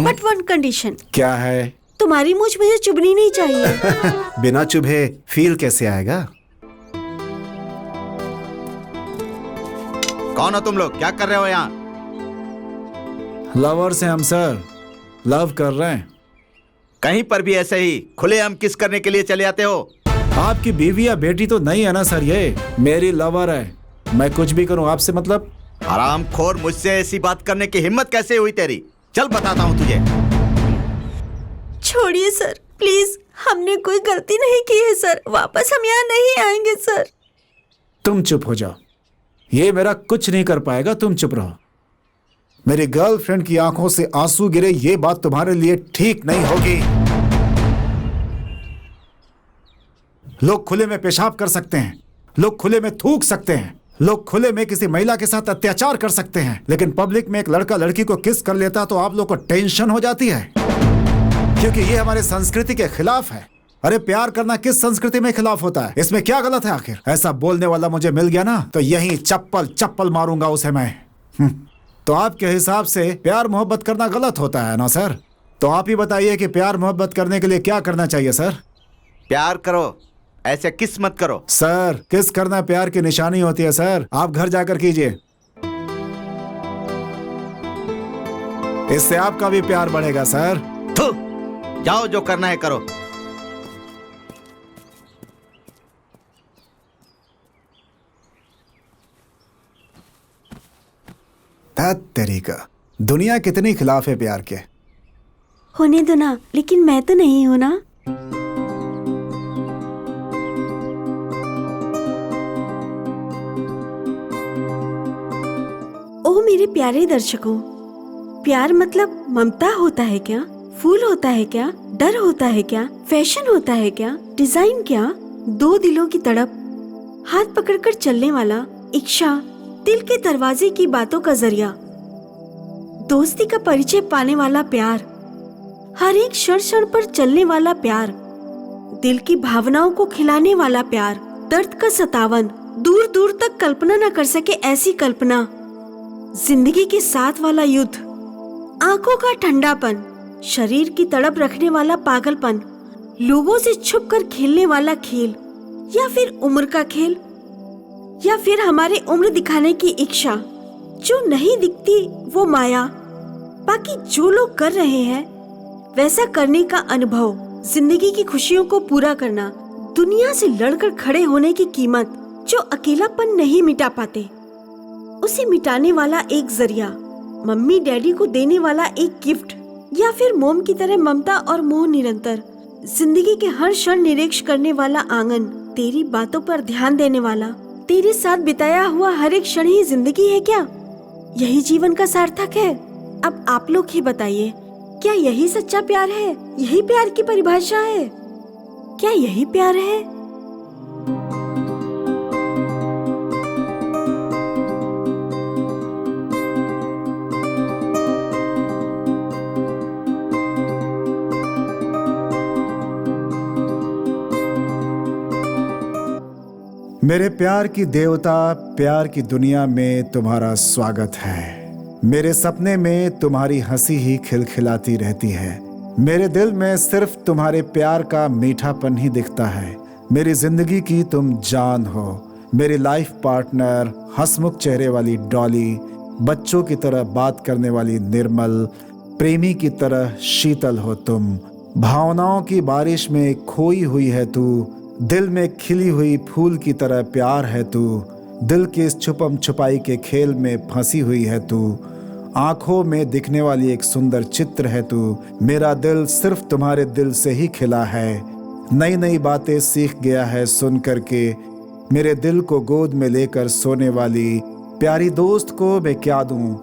But one condition. क्या है? तुम्हारी मूंछ मुझे चुभनी नहीं चाहिए। बिना चुभे फील कैसे आएगा? कौन हो तुम लोग? क्या कर रहे हो यहाँ? लवर्स हैं हम सर, लव कर रहे हैं। कहीं पर भी ऐसे ही खुलेआम किस करने के लिए चले आते हो? आपकी बीवी या बेटी तो नहीं है ना सर, ये मेरी लवर है। मैं कुछ भी करूं आपसे मतलब? हरामखोर, मुझसे ऐसी बात करने की हिम्मत कैसे हुई तेरी? चल बताता हूँ तुझे। छोड़िए सर, प्लीज। हमने कोई गलती नहीं की है सर। वापस हम यहाँ नहीं आएंगे सर। तुम चुप हो जाओ। ये मेरा कुछ नहीं कर पाएगा, तुम चुप रहो। मेरी गर्लफ्रेंड की आंखों से आंसू गिरे, ये बात तुम्हारे लिए ठीक नहीं होगी। लोग खुले में पेशाब कर सकते हैं, लोग खुले में थूक सकते हैं, लोग खुले में किसी महिला के साथ अत्याचार कर सकते हैं, लेकिन पब्लिक में एक लड़का लड़की को किस कर लेता तो आप लोग को टेंशन हो जाती है, क्योंकि ये हमारे संस्कृति के खिलाफ है। अरे प्यार करना किस संस्कृति में खिलाफ होता है? इसमें क्या गलत है आखिर? ऐसा बोलने वाला मुझे मिल गया ना तो यही चप्पल चप्पल मारूंगा उसे मैं। तो आपके हिसाब से प्यार मोहब्बत करना गलत होता है ना सर? तो आप ही बताइए कि प्यार मोहब्बत करने के लिए क्या करना चाहिए सर? प्यार करो, ऐसे किस मत करो। सर किस करना प्यार की निशानी होती है सर। आप घर जाकर कीजिए, इससे आपका भी प्यार बढ़ेगा सर। जाओ, जो करना है करो। तरीका दुनिया कितनी खिलाफ है प्यार के। होने दो ना, लेकिन मैं तो नहीं हूं ना। ओ मेरे प्यारे दर्शकों, प्यार मतलब ममता होता है क्या? फूल होता है क्या? डर होता है क्या? फैशन होता है क्या? डिजाइन क्या? दो दिलों की तड़प, हाथ पकड़कर चलने वाला इच्छा, दिल के दरवाजे की बातों का जरिया, दोस्ती का परिचय पाने वाला प्यार, हर एक क्षण क्षण पर चलने वाला प्यार, दिल की भावनाओं को खिलाने वाला प्यार, दर्द का सतावन, दूर दूर तक कल्पना न कर सके ऐसी कल्पना, जिंदगी के साथ वाला युद्ध, आंखों का ठंडापन, शरीर की तड़प रखने वाला पागलपन, लोगों से छुपकर खेलने वाला खेल, या फिर उम्र का खेल, या फिर हमारे उम्र दिखाने की इच्छा, जो नहीं दिखती वो माया, बाकी जो लोग कर रहे हैं वैसा करने का अनुभव, जिंदगी की खुशियों को पूरा करना, दुनिया से लड़कर खड़े होने की कीमत, जो अकेलापन नहीं मिटा पाते उसे मिटाने वाला एक जरिया, मम्मी डैडी को देने वाला एक गिफ्ट, या फिर मोम की तरह ममता और मोह निरंतर, जिंदगी के हर क्षण निरीक्षण करने वाला आंगन, तेरी बातों पर ध्यान देने वाला, तेरे साथ बिताया हुआ हर एक क्षण ही जिंदगी है क्या? यही जीवन का सार्थक है? अब आप लोग ही बताइए, क्या यही सच्चा प्यार है? यही प्यार की परिभाषा है? क्या यही प्यार है? मेरे प्यार की देवता, प्यार की दुनिया में तुम्हारा स्वागत है। मेरे सपने में तुम्हारी हंसी ही खिलखिलाती रहती है। मेरे दिल में सिर्फ तुम्हारे प्यार का मीठापन ही दिखता है। मेरी जिंदगी की तुम जान हो, मेरी लाइफ पार्टनर, हंसमुख चेहरे वाली डॉली, बच्चों की तरह बात करने वाली निर्मल, प्रेमी की तरह शीतल हो तुम। भावनाओं की बारिश में खोई हुई है तू, दिल में खिली हुई फूल की तरह प्यार है तू। दिल के इस छुपम छुपाई के खेल में फंसी हुई है तू। आंखों में दिखने वाली एक सुंदर चित्र है तू। मेरा दिल सिर्फ तुम्हारे दिल से ही खिला है। नई नई बातें सीख गया है सुन करके। मेरे दिल को गोद में लेकर सोने वाली प्यारी दोस्त को मैं क्या दूं?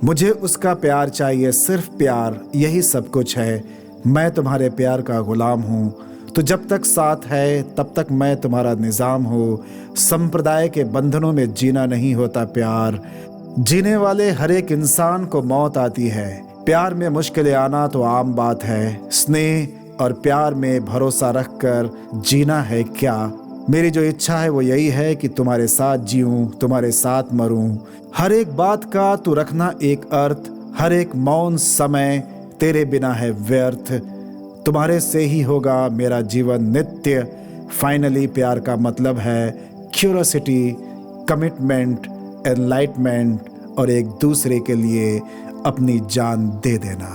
मुझे उसका प्यार चाहिए, सिर्फ प्यार, यही सब कुछ है। मैं तुम्हारे प्यार का गुलाम हूँ। तो जब तक साथ है तब तक मैं तुम्हारा निजाम हूँ। संप्रदाय के बंधनों में जीना नहीं होता प्यार। जीने वाले हर एक इंसान को मौत आती है। प्यार में मुश्किलें आना तो आम बात है। स्नेह और प्यार में भरोसा रखकर जीना है क्या। मेरी जो इच्छा है वो यही है कि तुम्हारे साथ जीऊं, तुम्हारे साथ मरूं। हर एक बात का तू रखना एक अर्थ। हर एक मौन समय तेरे बिना है व्यर्थ। तुम्हारे से ही होगा मेरा जीवन नित्य। फाइनली प्यार का मतलब है क्यूरियोसिटी, कमिटमेंट, एनलाइटमेंट और एक दूसरे के लिए अपनी जान दे देना।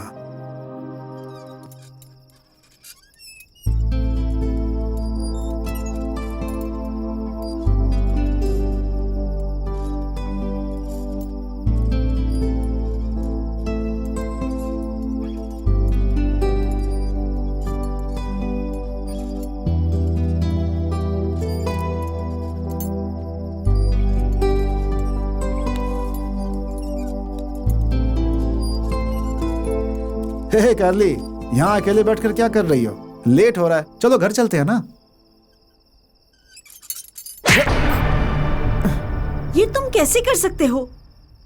हे कार्ली, यहाँ अकेले बैठकर क्या कर रही हो? लेट हो रहा है, चलो घर चलते हैं ना। ये तुम कैसे कर सकते हो?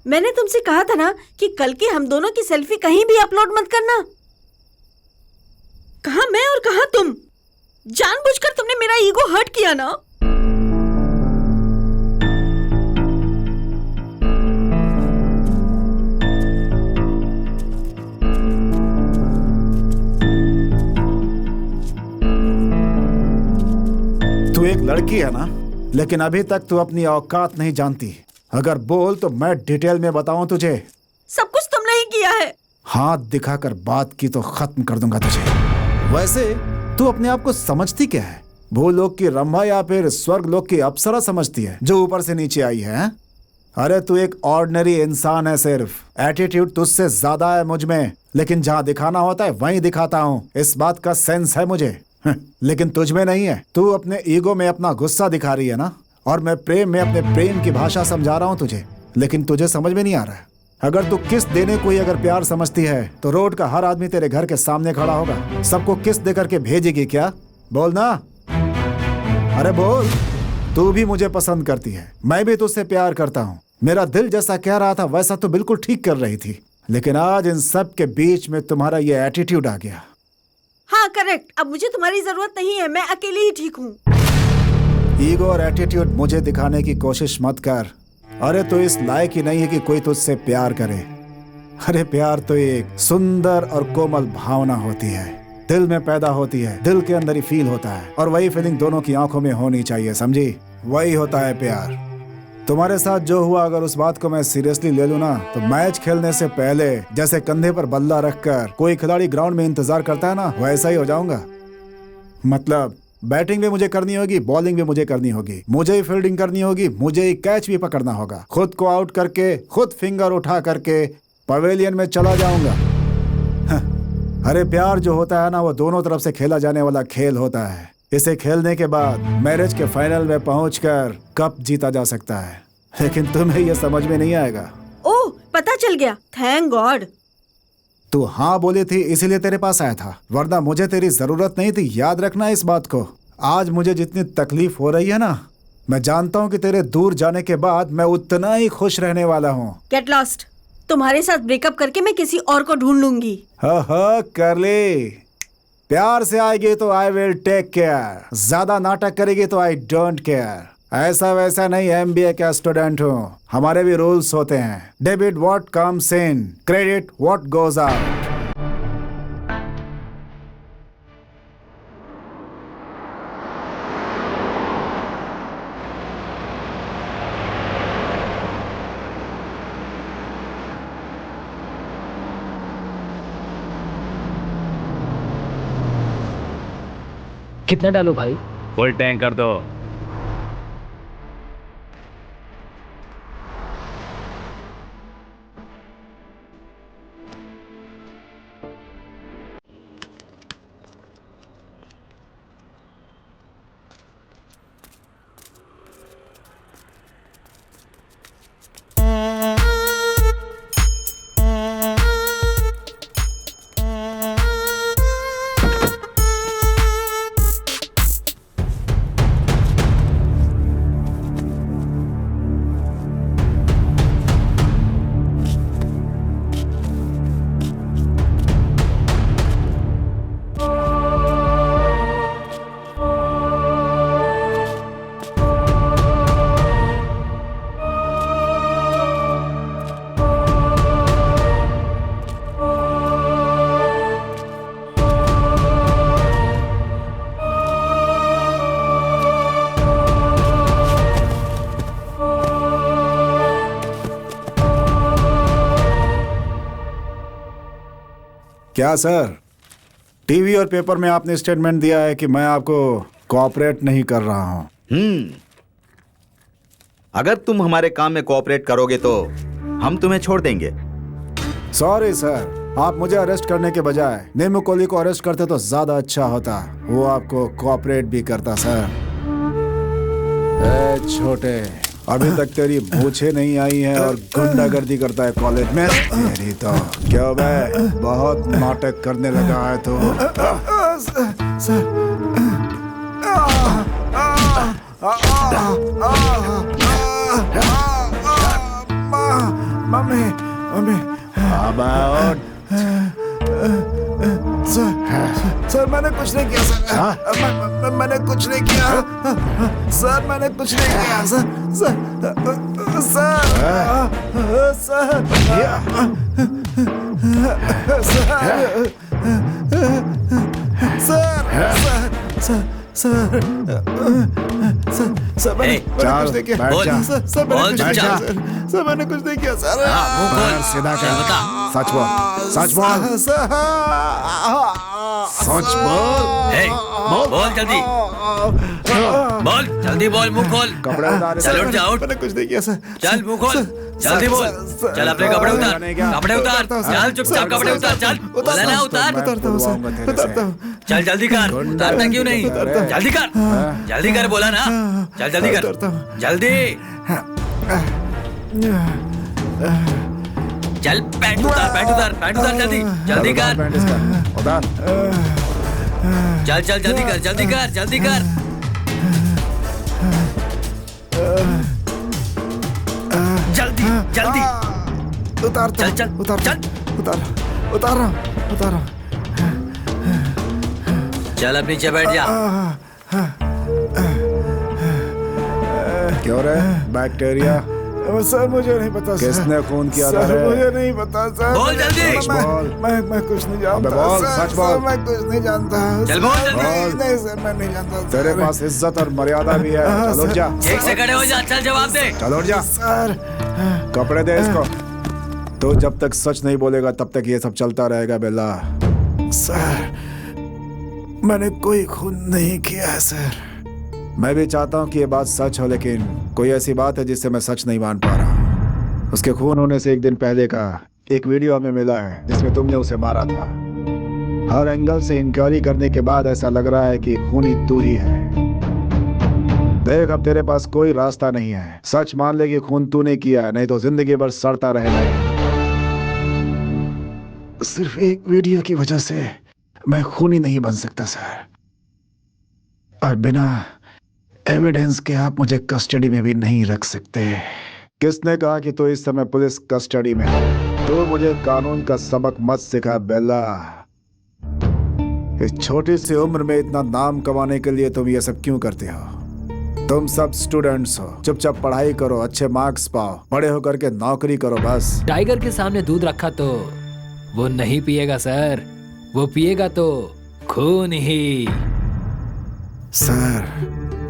मैंने तुमसे कहा था ना कि कल की हम दोनों की सेल्फी कहीं भी अपलोड मत करना। कहाँ मैं और कहाँ तुम? जानबूझकर तुमने मेरा ईगो हर्ट किया ना। तू एक लड़की है ना, लेकिन अभी तक तू अपनी औकात नहीं जानती। अगर बोल तो मैं डिटेल में बताऊं तुझे। सब कुछ तुमने ही किया है। हाथ दिखाकर बात की तो खत्म कर दूंगा तुझे। वैसे तू अपने आप को समझती क्या है? भूलोक की रंभा या फिर स्वर्ग लोक की अप्सरा समझती है जो ऊपर से नीचे आई है? अरे तू एक ऑर्डिनरी इंसान है। सिर्फ एटीट्यूड तुझसे ज्यादा है मुझ में, लेकिन जहाँ दिखाना होता है वहीं दिखाता हूँ। इस बात का सेंस है मुझे, लेकिन तुझ में नहीं है। तू अपने ईगो में अपना गुस्सा दिखा रही है ना, और मैं प्रेम में अपने प्रेम की भाषा समझा रहा हूँ तुझे, लेकिन तुझे समझ में नहीं आ रहा है। अगर तू किस देने को ही अगर प्यार समझती है तो रोड का हर आदमी तेरे घर के सामने खड़ा होगा, सबको किस दे करके भेजेगी क्या? बोल ना, अरे बोल। तू भी मुझे पसंद करती है, मैं भी तुझसे प्यार करता हूँ। मेरा दिल जैसा कह रहा था वैसा तो बिल्कुल ठीक कर रही थी, लेकिन आज इन सब के बीच में तुम्हारा ये एटीट्यूड आ गया। हाँ करेक्ट, अब मुझे तुम्हारी जरूरत नहीं है, मैं अकेली ही ठीक हूँ। ईगो और एटीट्यूड मुझे दिखाने की कोशिश मत कर। अरे तो इस लायक ही नहीं है कि कोई तुझसे प्यार करे। अरे प्यार तो एक सुंदर और कोमल भावना होती है, दिल में पैदा होती है, दिल के अंदर ही फील होता है, और वही फीलिंग दोनों की आंखों में होनी चाहिए, समझी? वही होता है प्यार। तुम्हारे साथ जो हुआ, अगर उस बात को मैं सीरियसली ले लूं ना, तो मैच खेलने से पहले जैसे कंधे पर बल्ला रखकर कोई खिलाड़ी ग्राउंड में इंतजार करता है ना, वैसा ही हो जाऊंगा। मतलब बैटिंग भी मुझे करनी होगी, बॉलिंग भी मुझे करनी होगी, मुझे ही फील्डिंग करनी होगी, मुझे ही कैच भी पकड़ना होगा। खुद को आउट करके, खुद फिंगर उठा करके पवेलियन में चला जाऊंगा। अरे प्यार जो होता है ना, वो दोनों तरफ से खेला जाने वाला खेल होता है। इसे खेलने के बाद मैरिज के फाइनल में पहुंचकर कप जीता जा सकता है, लेकिन तुम्हें यह समझ में नहीं आएगा। ओह, पता चल गया, थैंक गॉड। तू हाँ बोली थी इसीलिए तेरे पास आया था, वरना मुझे तेरी जरूरत नहीं थी। याद रखना इस बात को। आज मुझे जितनी तकलीफ हो रही है ना, मैं जानता हूँ कि तेरे दूर जाने के बाद मैं उतना ही खुश रहने वाला हूँ। Get lost. तुम्हारे साथ ब्रेकअप करके मैं किसी और को ढूंढ लूंगी। हाँ कर ले। प्यार से आएगी तो आई विल टेक केयर, ज्यादा नाटक करेगी तो आई डोंट केयर। ऐसा वैसा नहीं, MBA का स्टूडेंट हूँ, हमारे भी रूल्स होते हैं। Debit what comes in, credit what goes out. कितना डालो भाई? फुल टैंक कर दो। क्या सर, टीवी और पेपर में आपने स्टेटमेंट दिया है कि मैं आपको कोऑपरेट नहीं कर रहा हूं। अगर तुम हमारे काम में कोऑपरेट करोगे तो हम तुम्हें छोड़ देंगे। सॉरी सर, आप मुझे अरेस्ट करने के बजाय नेमू कोहली को अरेस्ट करते तो ज्यादा अच्छा होता। वो आपको कोऑपरेट भी करता। सर ए छोटे, अभी तक तेरी मूछें नहीं आई हैं और गुंडागर्दी करता है कॉलेज में। तेरी तो क्यों बे, बहुत नाटक करने लगा है तो। मम्मी मम्मी सर मैंने कुछ नहीं किया सर। मैंने कुछ नहीं किया सर। मैंने कुछ नहीं किया सर। सर मैंने कुछ नहीं किया सर। मैंने कुछ नहीं किया सर। सीधा कर, सच बोल, सच बोल, सच बोल। बोल जल्दी, बोल जल्दी, बोल, मुंह खोल। कपड़े उतार। चल उठ जा, उठ। मैंने कुछ नहीं किया सर। चल मुंह खोल, जल्दी बोल। चल अपने कपड़े उतार, कपड़े उतार। चल चुपचाप कपड़े उतार। चल बोला ना उतार। उतारता हूँ सर, उतारता हूँ। चल जल्दी कर, उतारता क्यों नहीं? जल्दी कर, जल्दी कर, बोला ना। चल जल्दी कर, जल्दी। चल पैंट उतार, पैंट उतार, पैंट उतार, जल्दी जल्दी कर। उतार। चल चल जल्दी कर, जल्दी कर, जल्दी कर। जल्दी जल्दी उतार। चल चल उतार चल, उतार रहा हूँ, उतार रहा हूँ। चल अब नीचे बैठ जा। क्यों रे, बैक्टीरिया? सर मुझे नहीं पता सर। किसने खून किया था? मुझे नहीं पता सर। बोल जल्दी। मैं कुछ नहीं जानता। बोल, सच बोल। मैं कुछ नहीं जानता। चल बोल जल्दी। नहीं सर, मैं नहीं जानता। तेरे पास इज्जत और मर्यादा भी है। चलो जा। एक से खड़े हो जा, चल जवाब दे। चलो जा सर। कपड़े दे इसको। तो जब तक सच नहीं बोलेगा तब तक ये सब चलता रहेगा बेला। सर मैंने कोई खून नहीं किया है सर। मैं भी चाहता हूँ कि ये बात सच हो, लेकिन कोई ऐसी बात है जिससे मैं सच नहीं मान पा रहा। उसके खून होने से एक दिन पहले का एक वीडियो हमें मिला है जिसमें तुमने उसे मारा था। हर एंगल से इंक्वायरी करने के बाद ऐसा लग रहा है कि खूनी तू ही है। देख, अब तेरे पास कोई रास्ता नहीं है। सच मान ले कि खून तूने किया है, नहीं तो जिंदगी भर सड़ता रहना। सिर्फ एक वीडियो की वजह से मैं खूनी नहीं बन सकता सर, और बिना एविडेंस के आप मुझे कस्टडी में भी नहीं रख सकते। किसने कहा कि तू इस समय पुलिस कस्टडी में है? तो मुझे कानून का सबक मत सिखा बेला। इस छोटी सी उम्र में इतना नाम कमाने के लिए तुम ये सब क्यों करते हो? तुम सब स्टूडेंट्स हो, चुपचाप पढ़ाई करो, अच्छे मार्क्स पाओ, बड़े होकर के नौकरी करो बस। टाइगर के सामने दूध रखा तो वो नहीं पिएगा सर, वो पिएगा तो खून ही। सर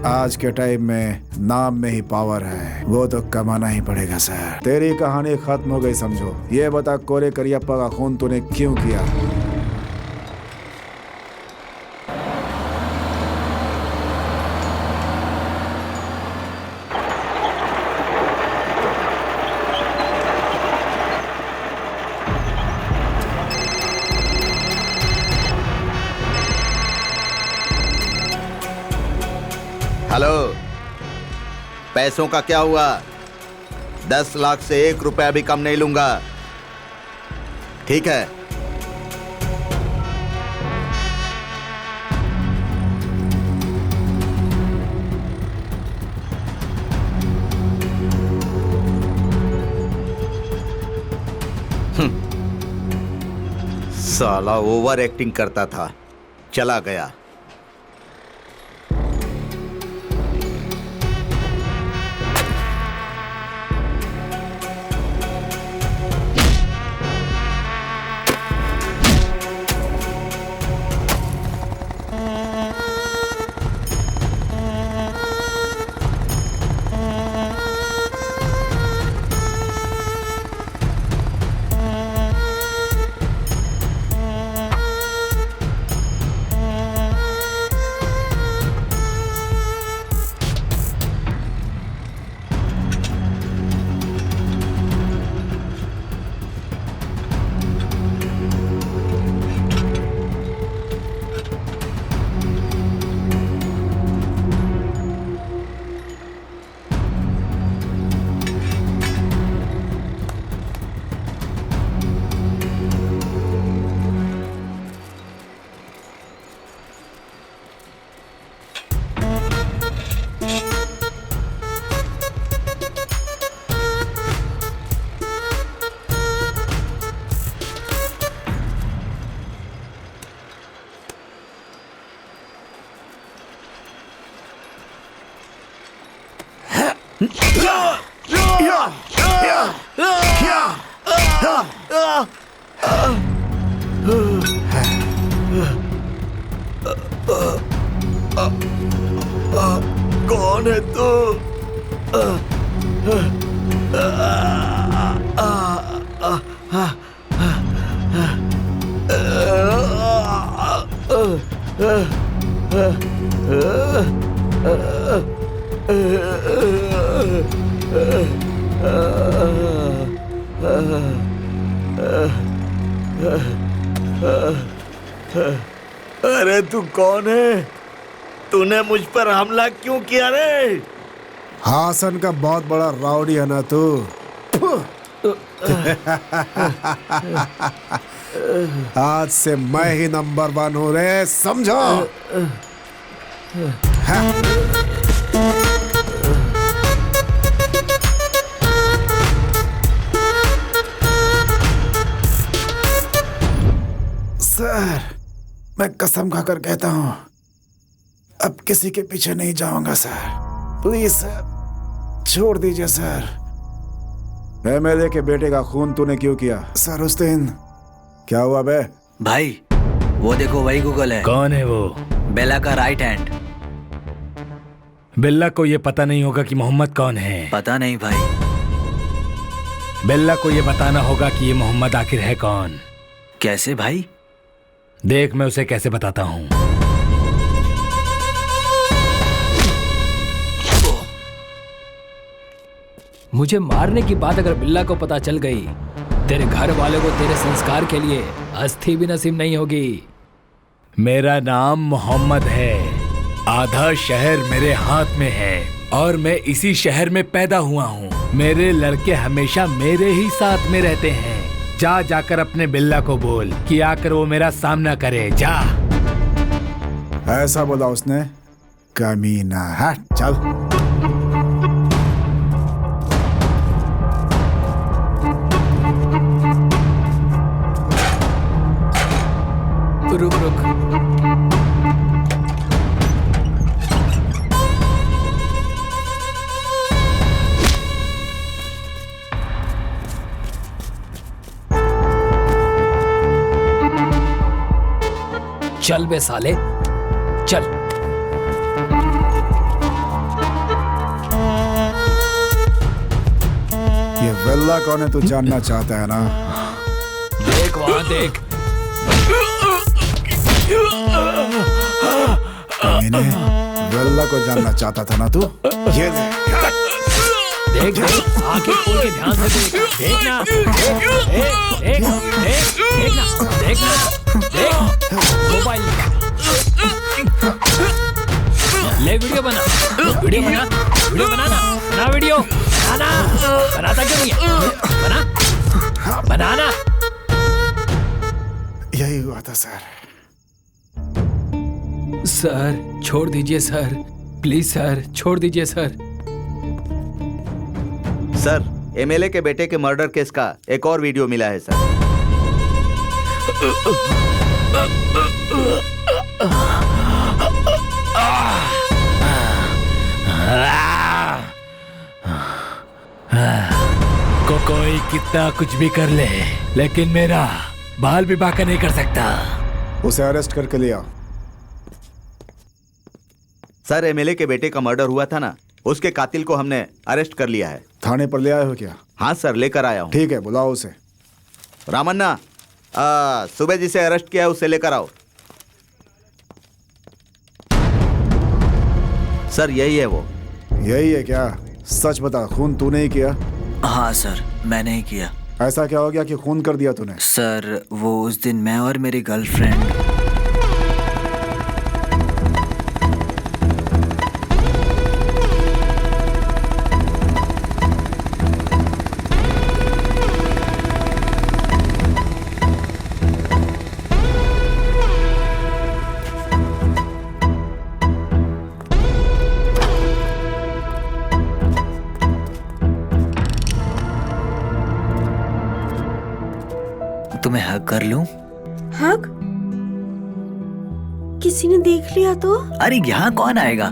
आज के टाइम में नाम में ही पावर है, वो तो कमाना ही पड़ेगा सर। तेरी कहानी खत्म हो गई समझो। ये बता कोरे करियप्पा का खून तूने क्यों किया? हेलो, पैसों का क्या हुआ? 10 लाख से 1 रुपया भी कम नहीं लूंगा, ठीक है? साला ओवर एक्टिंग करता था, चला गया। कौन है तू? अरे तू कौन है? तूने मुझ पर हमला क्यों किया रे? हासन का बहुत बड़ा राउडी है ना तू। आज से मैं ही नंबर 1 हूँ रे, समझो? सर, मैं कसम खाकर कहता हूँ अब किसी के पीछे नहीं जाऊंगा सर। प्लीज सर, छोड़ दीजिए सर। एमएलए के बेटे का खून तूने क्यों किया? सर उस दिन क्या हुआ बे? भाई वो देखो वही गूगल है। कौन है वो? बेला का राइट हैंड। बिल्ला को ये पता नहीं होगा कि मोहम्मद कौन है। पता नहीं भाई। बिल्ला को ये बताना होगा कि ये मोहम्मद आखिर है कौन। कैसे भाई? देख मैं उसे कैसे बताता हूँ। मुझे मारने की बात अगर बिल्ला को पता चल गई, तेरे घर वाले को तेरे संस्कार के लिए अस्थि भी नसीब नहीं होगी। मेरा नाम मोहम्मद है। आधा शहर मेरे हाथ में है और मैं इसी शहर में पैदा हुआ हूँ। मेरे लड़के हमेशा मेरे ही साथ में रहते हैं। जाकर अपने बिल्ला को बोल कि आकर वो मेरा सामना करे। जा। ऐसा बोला उसने? कमीना है। चल। रुक रुक। चल बे साले, चल। ये वेल्ला कौन है तू जानना चाहता है ना? देख वहां देख। कमीने, वेल्ला को जानना चाहता था ना तू? ये देख देख, आंखें खोल के ध्यान से देख। देखना, देखना, देख मोबाइल ले। वीडियो बना, वीडियो बना, वीडियो बनाना, बना वीडियो, बनाता क्यों नहीं है? बनाना। यही हुआ था सर। सर छोड़ दीजिए सर, प्लीज सर छोड़ दीजिए सर। सर, एमएलए के बेटे के मर्डर केस का एक और वीडियो मिला है सर। कोई कितना कुछ भी कर ले, लेकिन मेरा बाल भी बाका नहीं कर सकता। उसे अरेस्ट करके लिया। सर, एमएलए के बेटे का मर्डर हुआ था ना, उसके कातिल को हमने अरेस्ट कर लिया है। थाने पर ले आए हो क्या? हाँ सर, लेकर आया हूँ। ठीक है, बुलाओ उसे। रामन्ना, सुबह जिसे अरेस्ट किया है उसे लेकर आओ। सर यही है वो। यही है क्या? सच बता, खून तूने ही किया? हाँ सर, मैंने ही किया। ऐसा क्या हो गया कि खून कर दिया तूने? सर वो उस दिन मैं और मेरी गर्लफ्रेंड तुम्हें हक कर लूं? हक? किसी ने देख लिया तो? अरे यहाँ कौन आएगा?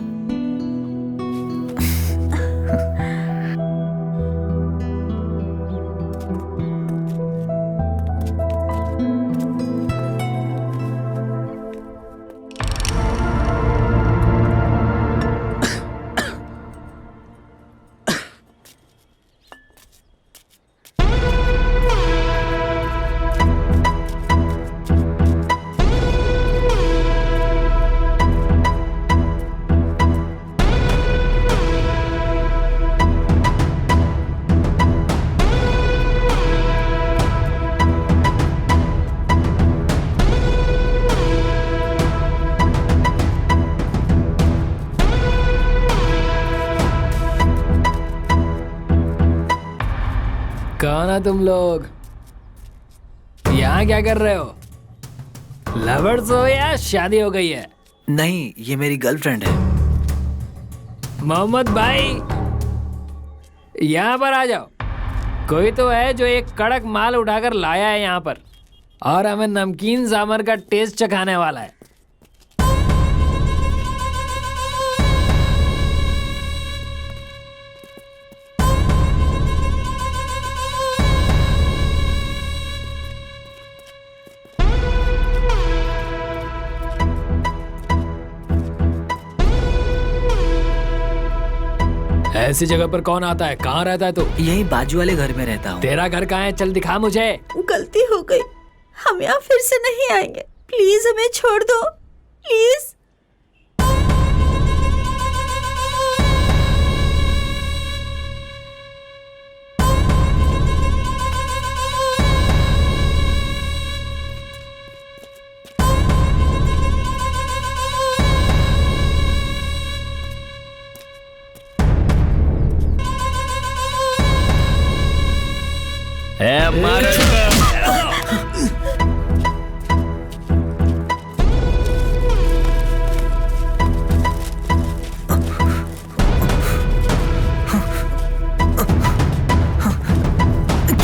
कौन है तुम लोग? यहाँ क्या कर रहे हो? लवर्स हो या शादी हो गई है? नहीं, ये मेरी गर्लफ्रेंड है। मोहम्मद भाई, यहाँ पर आ जाओ। कोई तो है जो एक कड़क माल उठाकर लाया है यहाँ पर और हमें नमकीन जामर का टेस्ट चखाने वाला है। ऐसी जगह पर कौन आता है? कहाँ रहता है तू? यही बाजू वाले घर में रहता हूँ। तेरा घर कहाँ है? चल दिखा मुझे। गलती हो गई, हम यहाँ फिर से नहीं आएंगे। प्लीज हमें छोड़ दो, प्लीज।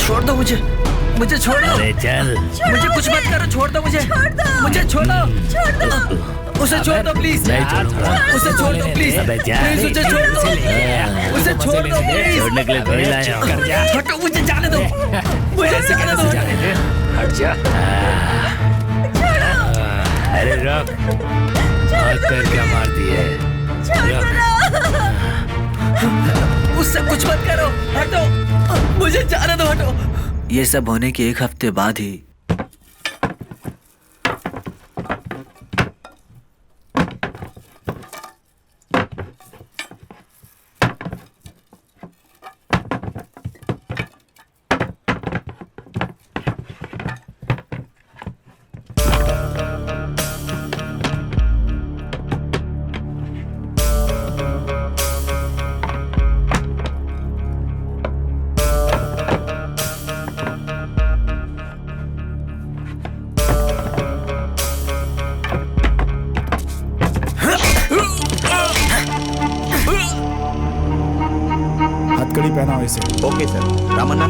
छोड़ दो मुझे, मुझे छोड़ो। अरे चल, मुझे कुछ मत करो, छोड़ दो मुझे, मुझे छोड़ो, उसे छोड़ दो प्लीज, उसे छोड़ दो प्लीज, प्लीज उसे छोड़ दो, उसे छोड़ दो प्लीज। छोड़ने के लिए थोड़ी लाया हूँ। हटो, मुझे जाने दो, मुझे जाने दो। हट जा। अरे रुक, हाथ पैर क्या मारती है? उससे कुछ मत करो, हटो, मुझे जाने दो, हटो। ये सब होने के एक हफ्ते बाद ही हथकड़ी पहनाओ इसे। Okay sir. रामन्ना।